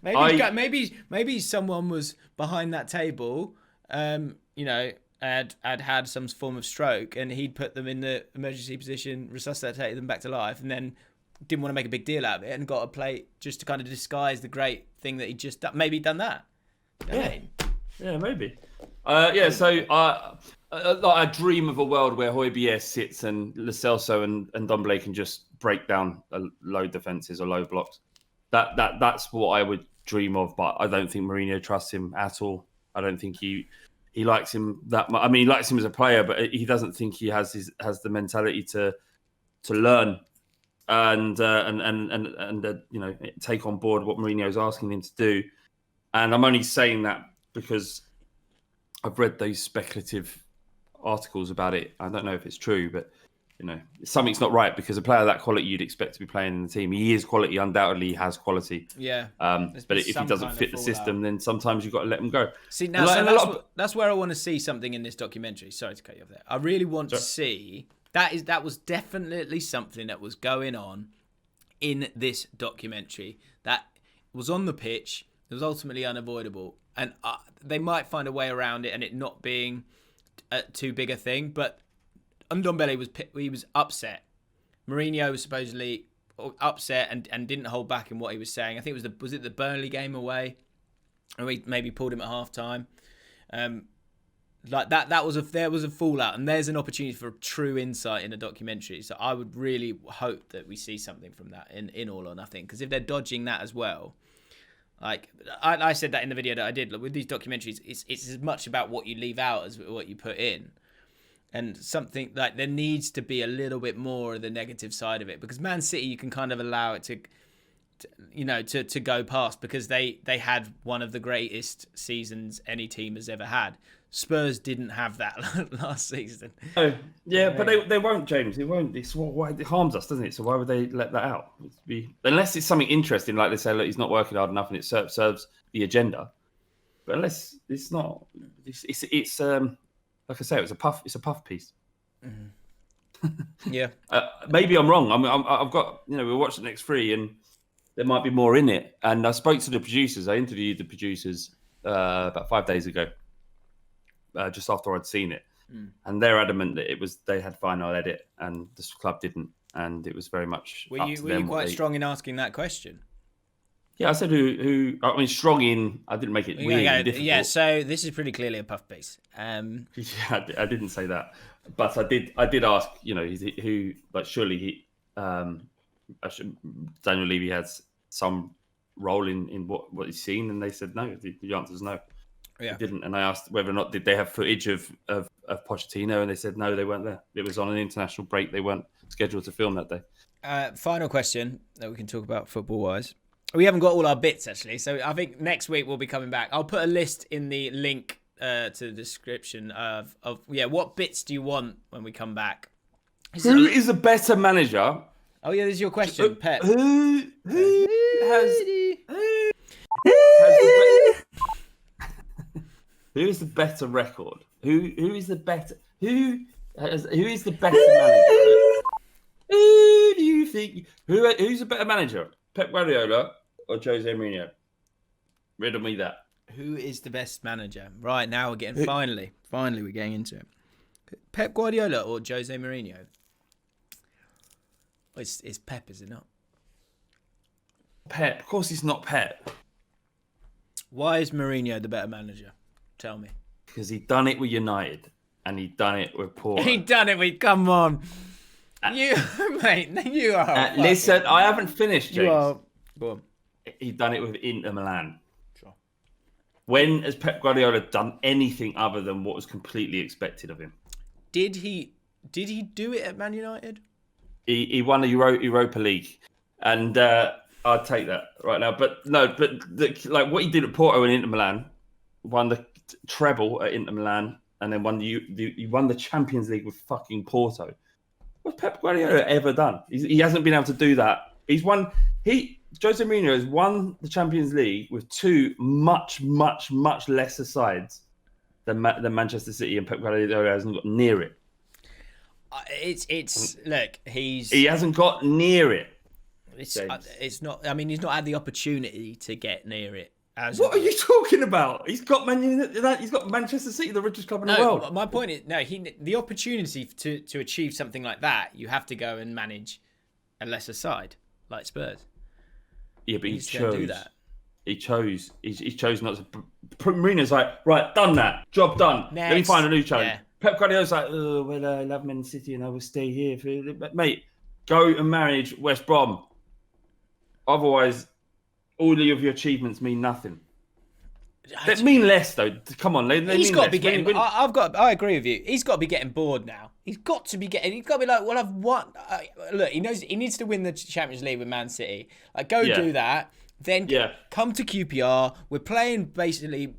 Maybe someone was behind that table, had some form of stroke, and he'd put them in the emergency position, resuscitated them back to life, and then didn't want to make a big deal out of it and got a plate just to kind of disguise the great thing that he just done. Maybe done that. Yeah, maybe. So I dream of a world where Højbjerg sits and Lo Celso and Ndombele can just break down low defences or low blocks. That's what I would dream of, but I don't think Mourinho trusts him at all. I don't think he likes him that much. I mean, he likes him as a player, but he doesn't think he has the mentality to learn and take on board what Mourinho is asking him to do. And I'm only saying that because I've read those speculative articles about it. I don't know if it's true, but something's not right, because a player of that quality you'd expect to be playing in the team. He is quality, undoubtedly. He has quality. Yeah. But if he doesn't fit the system, then sometimes you've got to let him go. See, now that's where I want to see something in this documentary. Sorry to cut you off there. I really want to see that was definitely something that was going on in this documentary. That was on the pitch. It was ultimately unavoidable, and they might find a way around it and it not being too big a thing. But Ndombele was upset. Mourinho was supposedly upset and didn't hold back in what he was saying. I think it was it the Burnley game away, and we maybe pulled him at half time. Like that there was a fallout, and there's an opportunity for true insight in a documentary. So I would really hope that we see something from that in All or Nothing, because if they're dodging that as well. Like I said that in the video that I did, with these documentaries, it's as much about what you leave out as what you put in. And something like there needs to be a little bit more of the negative side of it, because Man City, you can kind of allow it to go past, because they had one of the greatest seasons any team has ever had. Spurs didn't have that last season. Oh, yeah, but they won't, James. It won't. It harms us, doesn't it? So why would they let that out? Unless it's something interesting, like they say, look, he's not working hard enough, and it serves the agenda. But unless it's not, it's like I say, it's a puff piece. Mm-hmm. Yeah. Maybe I'm wrong. I've got, we'll watch the next three, and there might be more in it. And I spoke to the producers. I interviewed the producers about 5 days ago, just after I'd seen it. And they're adamant that they had final edit and the club didn't. And it was very much Were you quite strong in asking that question? Yeah, I said who. I mean, strong in. I didn't make it weird and difficult. Yeah, so this is pretty clearly a puff piece. Yeah, I didn't say that, but I did ask. Who? Like, surely he. Daniel Levy has some role in what he's seen, and they said no. The answer is no. Yeah, he didn't. And I asked whether or not did they have footage of Pochettino, and they said no, they weren't there. It was on an international break. They weren't scheduled to film that day. Final question that we can talk about football wise. We haven't got all our bits, actually, so I think next week we'll be coming back. I'll put a list in the link to the description of what bits do you want when we come back? Who is a better manager? Oh yeah, this is your question, Pep. Who is the better record? Who is the better manager? Who do you think? Who's a better manager? Pep Guardiola or Jose Mourinho? Riddle me that. Who is the best manager? Right, now we're getting finally we're getting into it. Pep Guardiola or Jose Mourinho? It's Pep, is it not? Pep. Of course it's not Pep. Why is Mourinho the better manager? Tell me. Because he done it with United and he done it with Porto. Come on. You are. Listen, I haven't finished, James. You are. Go on. He done it with Inter Milan. Sure. When has Pep Guardiola done anything other than what was completely expected of him? Did he do it at Man United? He won the Europa League, and I'd take that right now. But no, like what he did at Porto and Inter Milan, won the treble at Inter Milan, and then won the Champions League with fucking Porto. What's Pep Guardiola ever done? He hasn't been able to do that. Jose Mourinho has won the Champions League with two much lesser sides than Manchester City, and Pep Guardiola hasn't got near it. He hasn't got near it. It's not. I mean, he's not had the opportunity to get near it. What are you talking about? He's got he's got Manchester City, the richest club in the world. My point is, the opportunity to achieve something like that, you have to go and manage a lesser side like Spurs. Yeah, but he chose. Do that. He chose. He chose not to. Mourinho's like, right, done that, job done. Next. Let me find a new challenge. Yeah. Pep Guardiola's like, oh well, I love Man City and I will stay here. Mate, go and manage West Brom. Otherwise, all of your achievements mean nothing. They mean less, though. Come on, he's got to be getting. I agree with you. He's got to be getting bored now. He's got to be getting. He's got to be like, well, I've won. Look, he knows he needs to win the Champions League with Man City. Like, go do that. Then come to QPR. We're playing basically,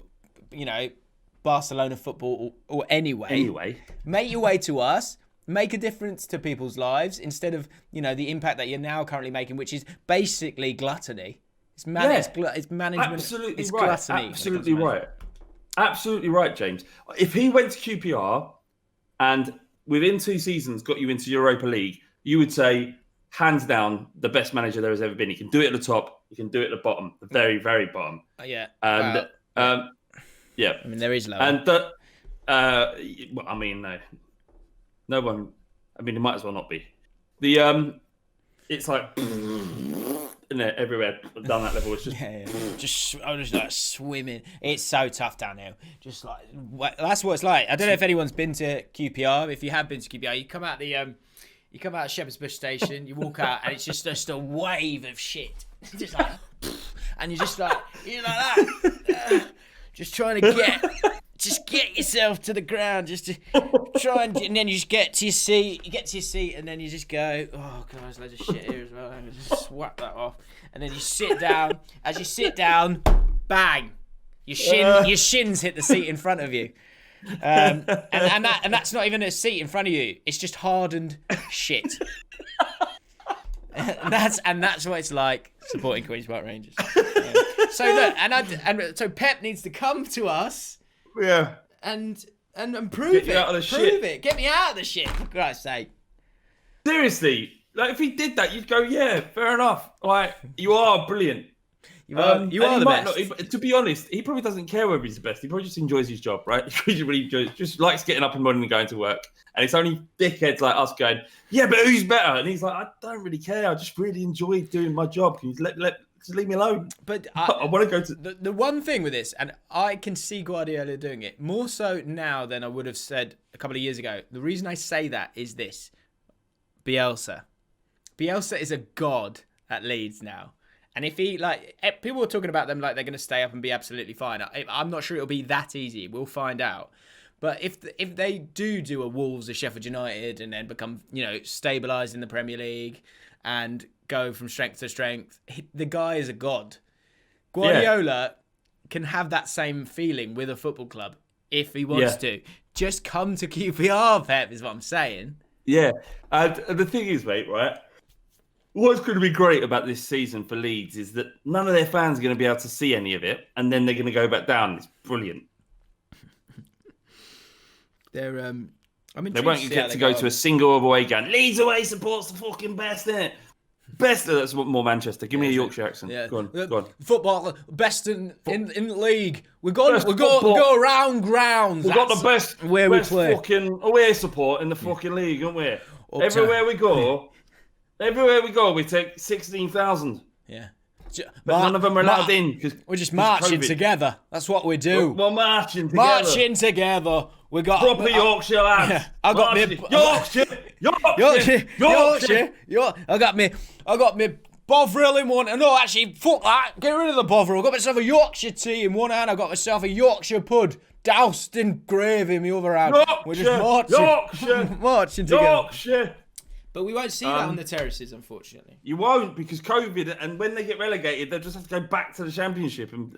Barcelona football or anyway. Make your way to us. Make a difference to people's lives instead of, the impact that you're now currently making, which is basically gluttony. It's management. Absolutely it's right. Gluttony. Absolutely right. Absolutely right, James. If he went to QPR and within 2 seasons got you into Europa League, you would say, hands down, the best manager there has ever been. He can do it at the top. He can do it at the bottom, the very, very bottom. Yeah. And yeah. I mean, there is lower. And no one. I mean, it might as well not be. It's like, isn't it, everywhere down that level? It's just, I'm just like swimming. It's so tough down here. Just like that's what it's like. I don't know if anyone's been to QPR. If you have been to QPR, you come out Shepherd's Bush Station, you walk out, and it's just a wave of shit. Just like, and you're just like that, just trying to get yourself to the ground, just to try and then you just get to your seat. You get to your seat, and then you just go, oh god, there's loads of shit here as well. And just swap that off, and then you sit down. As you sit down, bang, your shins hit the seat in front of you. And that's not even a seat in front of you. It's just hardened shit. and that's what it's like supporting Queen's Park Rangers. So look, so Pep needs to come to us. Yeah. And prove it. Get me out of the shit, for Christ's sake. Seriously, like if he did that, you'd go, yeah, fair enough. Like you are brilliant. You are the best. To be honest, he probably doesn't care whether he's the best. He probably just enjoys his job, right? He really enjoys, just likes getting up in the morning and going to work. And it's only dickheads like us going, yeah, but who's better? And he's like, I don't really care. I just really enjoy doing my job. Can you just leave me alone? But I want to go to the one thing with this, and I can see Guardiola doing it more so now than I would have said a couple of years ago. The reason I say that is this: Bielsa is a god at Leeds now. And if he, people are talking about them like they're going to stay up and be absolutely fine. I'm not sure it'll be that easy. We'll find out. But if they do a Wolves or Sheffield United and then become, stabilised in the Premier League and go from strength to strength, the guy is a god. Guardiola can have that same feeling with a football club if he wants to. Just come to QPR, Pep, is what I'm saying. Yeah. And the thing is, mate, right? What's going to be great about this season for Leeds is that none of their fans are going to be able to see any of it, and then they're going to go back down. It's brilliant. They won't get to go to a single away game. Leeds away supports the fucking best, innit? Best. That's more Manchester. Give me a Yorkshire accent. Yeah. Go on. Football best in the league. We go around grounds. We've got the best where we play. Fucking away support in the fucking league, haven't we? Everywhere we go, we take 16,000. Yeah. But none of them are allowed in. We're just marching together. That's what we do. We're marching together. We got proper Yorkshire lads. Yeah, I got me Bovril in one. No, actually, fuck that. Get rid of the Bovril. I got myself a Yorkshire tea in one hand. I got myself a Yorkshire pud doused in gravy in the other hand. We're just marching together. Yorkshire. But we won't see that on the terraces, unfortunately. You won't, because COVID, and when they get relegated, they'll just have to go back to the Championship and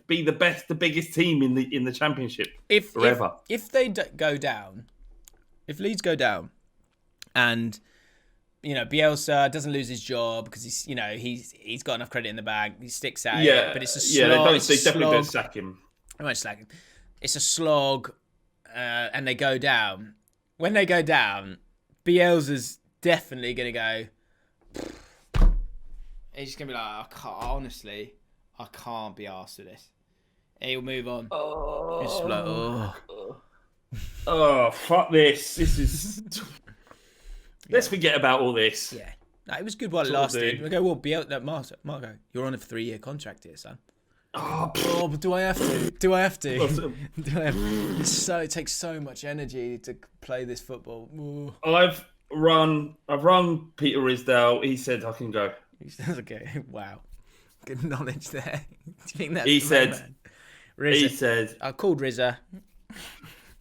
be the biggest team in the Championship forever. If they go down, if Leeds go down, and Bielsa doesn't lose his job because he's got enough credit in the bag, he sticks at it. But it's a slog. They definitely don't sack him. They won't sack him. It's a slog, and they go down. When they go down, Bielsa's definitely going to go. He's just going to be like, honestly, I can't be arsed with this. He'll move on. Oh, It's like, fuck this. This is. Let's forget about all this. Yeah. No, it was good while it lasted. We go, well, Marco, you're on a 3-year contract here, son. Oh, but do I have to? Do I have to? It takes so much energy to play this football. Ooh. I've run Peter Risdale. He said I can go. Okay, wow. Good knowledge there. Do you think that's he the said, man? Rizza. He said, I called Rizza.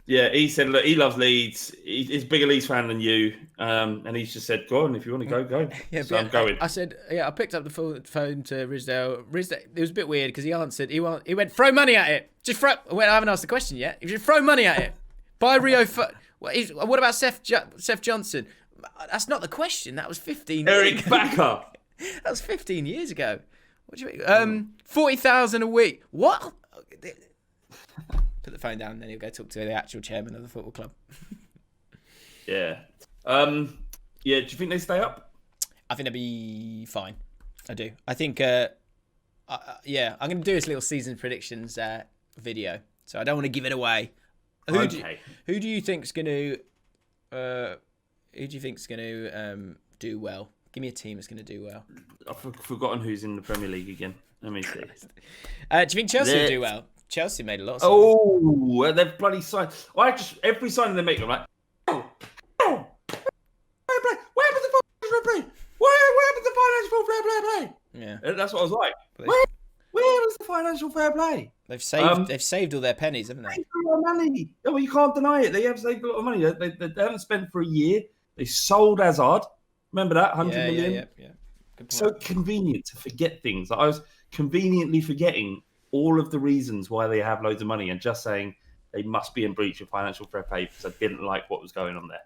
Yeah, he said, look, he loves Leeds. He's a bigger Leeds fan than you. And he's just said, go on, if you want to go, go. Yeah, so I'm going. I said, I picked up the phone to Rizdale. It was a bit weird because he answered. He went, throw money at it. Just throw. I haven't asked the question yet. He just throw money at it. Buy Rio. What about Seth Johnson? That's not the question. That was 15 Eric years ago. Backer. That was 15 years ago. What do you mean? 40,000 a week. What? Put the phone down, and then he'll go talk to the actual chairman of the football club. Yeah. Do you think they stay up? I think they'll be fine. I do. I think, I'm going to do this little season predictions video, so I don't want to give it away. Who do you think's going to do well? Give me a team that's going to do well. I've forgotten who's in the Premier League again. Let me see. Do you think Chelsea will do well? Chelsea made a lot of sense. Oh, they've bloody signed. Every signing they make, I'm like, where happened to financial fair play? Where happened to financial fair play? Yeah, that's what I was like. Where was the financial fair play? They've saved all their pennies, haven't they? Saved a lot of money. Oh, well, you can't deny it. They have saved a lot of money. They haven't spent for a year. They sold Hazard. Remember that? 100 million. Yeah. So convenient to forget things. I was conveniently forgetting all of the reasons why they have loads of money and just saying they must be in breach of financial fair play because I didn't like what was going on there.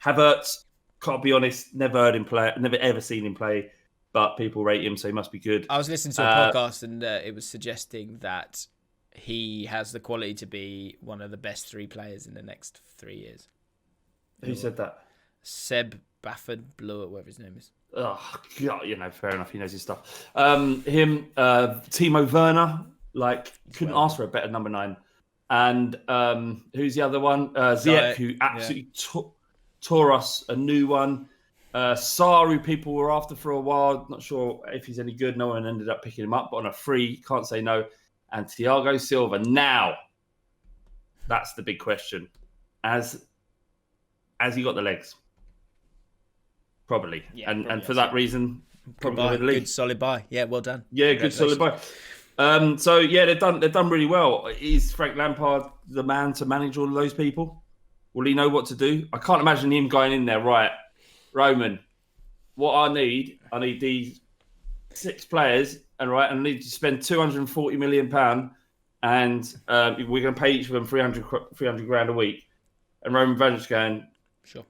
Havertz, can't be honest, never heard him play, never ever seen him play, but people rate him, so he must be good. I was listening to a podcast and it was suggesting that he has the quality to be one of the best 3 players in the next 3 years. Who said that? Seb Bafford Blewett, whatever his name is. Oh, God, fair enough. He knows his stuff. Timo Werner, couldn't ask for a better number 9. And who's the other one? Ziyech, who absolutely tore us a new one. Sarr, who people were after for a while. Not sure if he's any good. No one ended up picking him up, but on a free, can't say no. And Thiago Silva. Now, that's the big question. Has he got the legs? Probably. Yeah, and for that reason, probably with the league. Good solid buy. Yeah, well done. Yeah, good solid buy. They've done really well. Is Frank Lampard the man to manage all of those people? Will he know what to do? I can't imagine him going in there, right, Roman, what I need these 6 players, and I need to spend £240 million, and we're going to pay each of them 300 grand a week. And Roman Abramovich going, sure.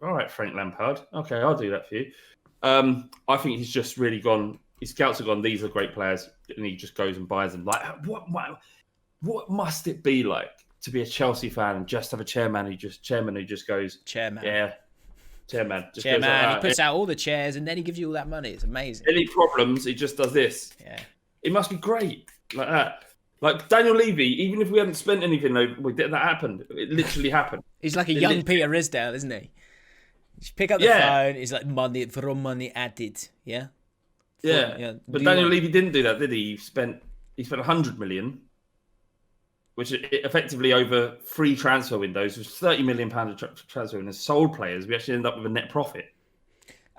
All right, Frank Lampard. Okay, I'll do that for you. I think he's just really gone. His scouts have gone, these are great players, and he just goes and buys them. Like, what must it be like to be a Chelsea fan and just have a chairman who just goes, chairman. Yeah, chairman. Just chairman. Goes like that. He puts out all the chairs, and then he gives you all that money. It's amazing. Any problems, he just does this. Yeah, it must be great like that. Like Daniel Levy, even if we hadn't spent anything, that happened. It literally happened. He's like a young Peter Risdale, isn't he? Just pick up the phone. He's like, throw money at it. Yeah. But Daniel Levy didn't do that, did he? He spent 100 million, which effectively over 3 transfer windows was £30 million of transfer windows. Sold players. We actually ended up with a net profit.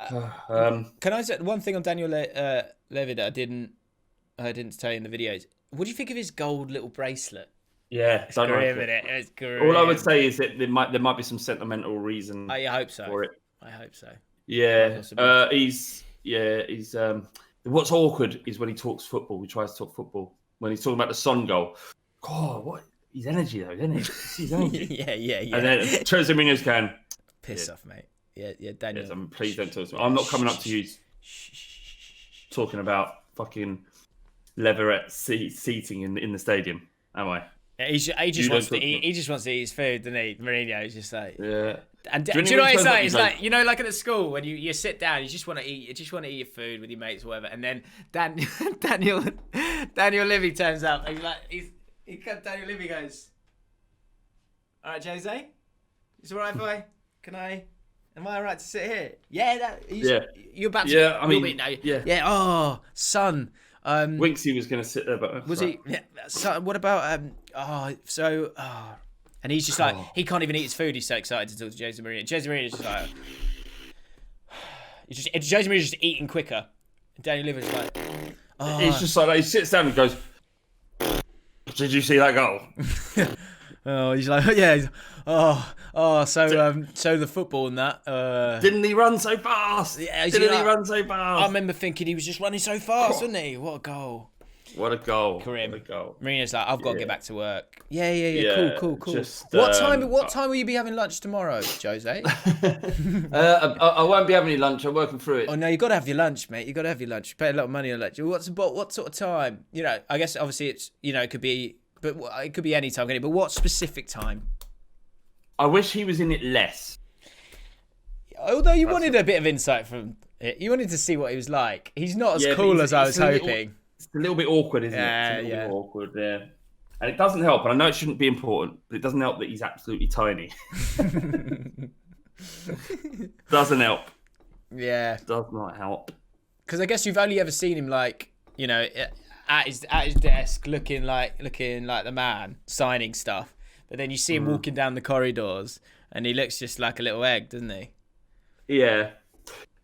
Can I say one thing on Daniel Levy that I didn't tell you in the videos? What do you think of his gold little bracelet? Yeah, it's grim, isn't it? It's grim. All I would say is that there might be some sentimental reason. I hope so. For it. I hope so. Yeah, he's. What's awkward is when he talks football. He tries to talk football when he's talking about the Son goal. God, what his energy though, isn't it? His energy. yeah. And then Jose Mourinho's going, piss off, mate. Yeah, Daniel. Yes, please don't talk to me. I'm not coming up to you talking about fucking leatherette seating in the stadium, am I? Yeah, he just wants to eat his food, doesn't he? Mourinho's just like, yeah. And do you know what it's like? It's like, you know, like at the school when you sit down, you just want to eat your food with your mates or whatever, and then Daniel Livy turns up, and Daniel Livy goes, "All right, Jose, it's all right if am I all right to sit here?" Yeah, you're about to. Yeah, I mean, yeah. Oh, son. Winksy was going to sit there, but was he? Yeah. So what about and he's just like, he can't even eat his food. He's so excited to talk to Jose Mourinho. Jose Mourinho is just like, Jose Mourinho's just eating quicker. And Daniel Liver's like, he's just like, he sits down and goes, "Did you see that goal?" He's like, yeah. So the football and that. Didn't he run so fast? Yeah, didn't he run so fast? I remember thinking he was just running so fast, wasn't he? What a goal! What a goal! Karim. What a goal! Mourinho's like, I've got to get back to work. Yeah. Cool. Just, What time will you be having lunch tomorrow, Jose? I won't be having any lunch. I'm working through it. Oh no, you got to have your lunch, mate. You got to have your lunch. You pay a lot of money on lunch. What sort of time? You know, I guess obviously it's, you know, it could be any time, can it? But what specific time? I wish he was in it less. Although you wanted a bit of insight from it. You wanted to see what he was like. He's not as cool as I was hoping. It's a little bit awkward, isn't it? It's a little bit awkward, yeah. And it doesn't help, and I know it shouldn't be important, but it doesn't help that he's absolutely tiny. Doesn't help. Yeah. Does not help. Because I guess you've only ever seen him, like, you know, at his desk looking like the man, signing stuff. But then you see him walking down the corridors, and he looks just like a little egg, doesn't he? Yeah,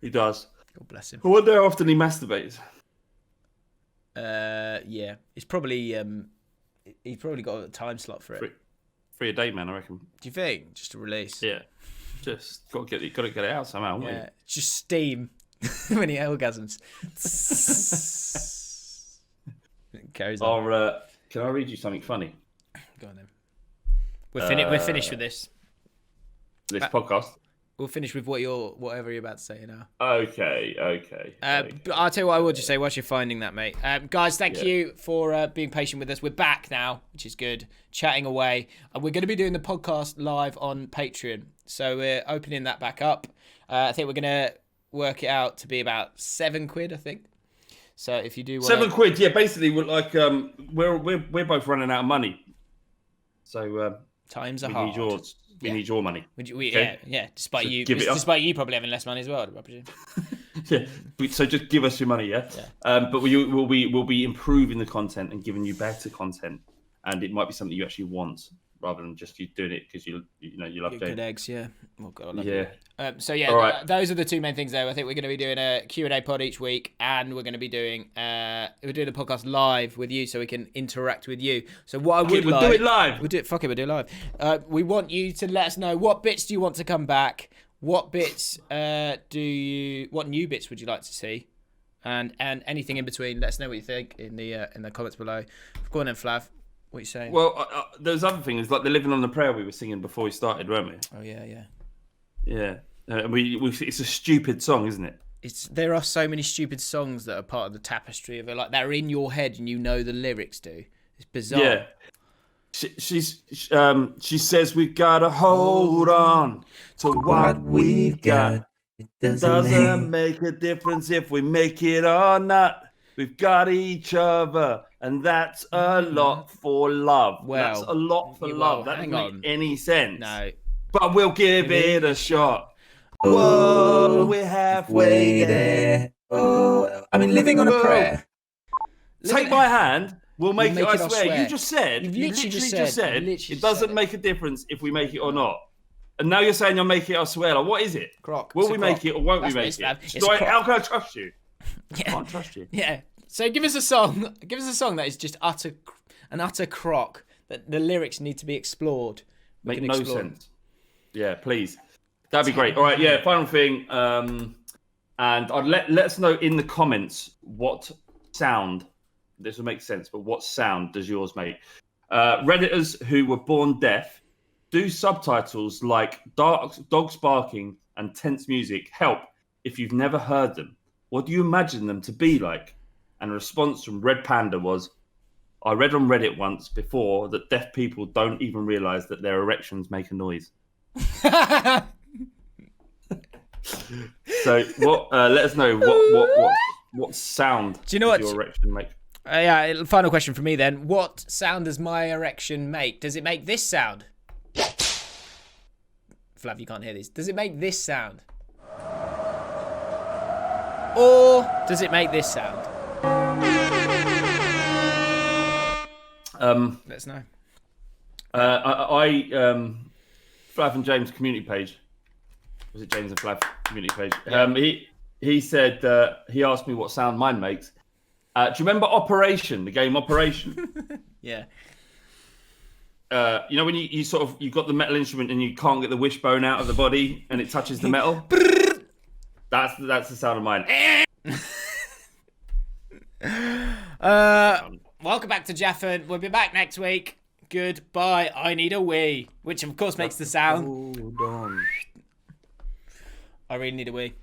he does. God bless him. I wonder how often he masturbates. Yeah, he's probably got a time slot for it. Free a day, man, I reckon. Do you think? Just a release? Yeah, just got to get it out somehow. Yeah, just steam when he orgasms. Carries on. Can I read you something funny? Go on then. We're finished with this podcast. We'll finish with whatever you're about to say now. Okay. But I'll tell you what I will just say whilst you're finding that, mate. Guys, thank you for being patient with us. We're back now, which is good. Chatting away. We're going to be doing the podcast live on Patreon. So we're opening that back up. I think we're going to work it out to be about £7, I think. So if you do want £7, yeah. Basically, we're like we're both running out of money. So times are hard. Need yours. We need your money. Okay? Yeah. Despite you probably having less money as well, I presume. Yeah. So just give us your money, yeah. But we'll be improving the content and giving you better content, and it might be something you actually want rather than just you doing it because you love good eggs, yeah. Oh God, I love it. So yeah, right. Those are the two main things though. I think we're going to be doing a Q&A pod each week, and we're going to be doing the podcast live with you so we can interact with you. So what I would we'll do it live. We'll do it live. We want you to let us know what bits do you want to come back, what bits what new bits would you like to see, and anything in between. Let us know what you think in the comments below. Go on then, Flav. What are you saying? Well, there's other things like the "Living on the Prayer" we were singing before we started, weren't we? Oh yeah. Yeah. It's a stupid song, isn't it? There are so many stupid songs that are part of the tapestry of it, like that are in your head and you know the lyrics do. It's bizarre. Yeah. She says we gotta hold on to what we've got. It doesn't make a difference if we make it or not. We've got each other, and that's a lot for love. Well, that's a lot for love. That doesn't make any sense. No. But we'll give it a shot. Whoa, we're halfway there. Oh, I mean, living on a prayer. Take my hand. We'll make it, I swear. You just said, you literally just said it doesn't make a difference if we make it or not. And now you're saying you'll make it, I swear. Like, what is it? Croc. Will we make it or won't we make it? How can I trust you? Yeah. I can't trust you. Yeah. So give us a song. Give us a song that is just an utter crock. That the lyrics need to be explored. Make no sense. Yeah, please. That'd be great. All right. Yeah. Final thing. And I'd let us know in the comments what sound. This will make sense, but what sound does yours make? Redditors who were born deaf do subtitles like dogs barking and tense music help if you've never heard them. What do you imagine them to be like? And a response from Red Panda was, I read on Reddit once before that deaf people don't even realise that their erections make a noise. So what? Let us know what sound Do you know what your erection make? Yeah. Final question for me then. What sound does my erection make? Does it make this sound? Flav, you can't hear these. Does it make this sound? Or does it make this sound? Let us know. Flav and James community page. Was it James and Flav community page? Yeah. He said he asked me what sound mine makes. Do you remember Operation, the game Operation? Yeah. You know when you've got the metal instrument and you can't get the wishbone out of the body and it touches the metal? That's the sound of mine. Welcome back to JAFFN. We'll be back next week. Goodbye. I need a wee, which of course makes the sound. Hold on. I really need a wee.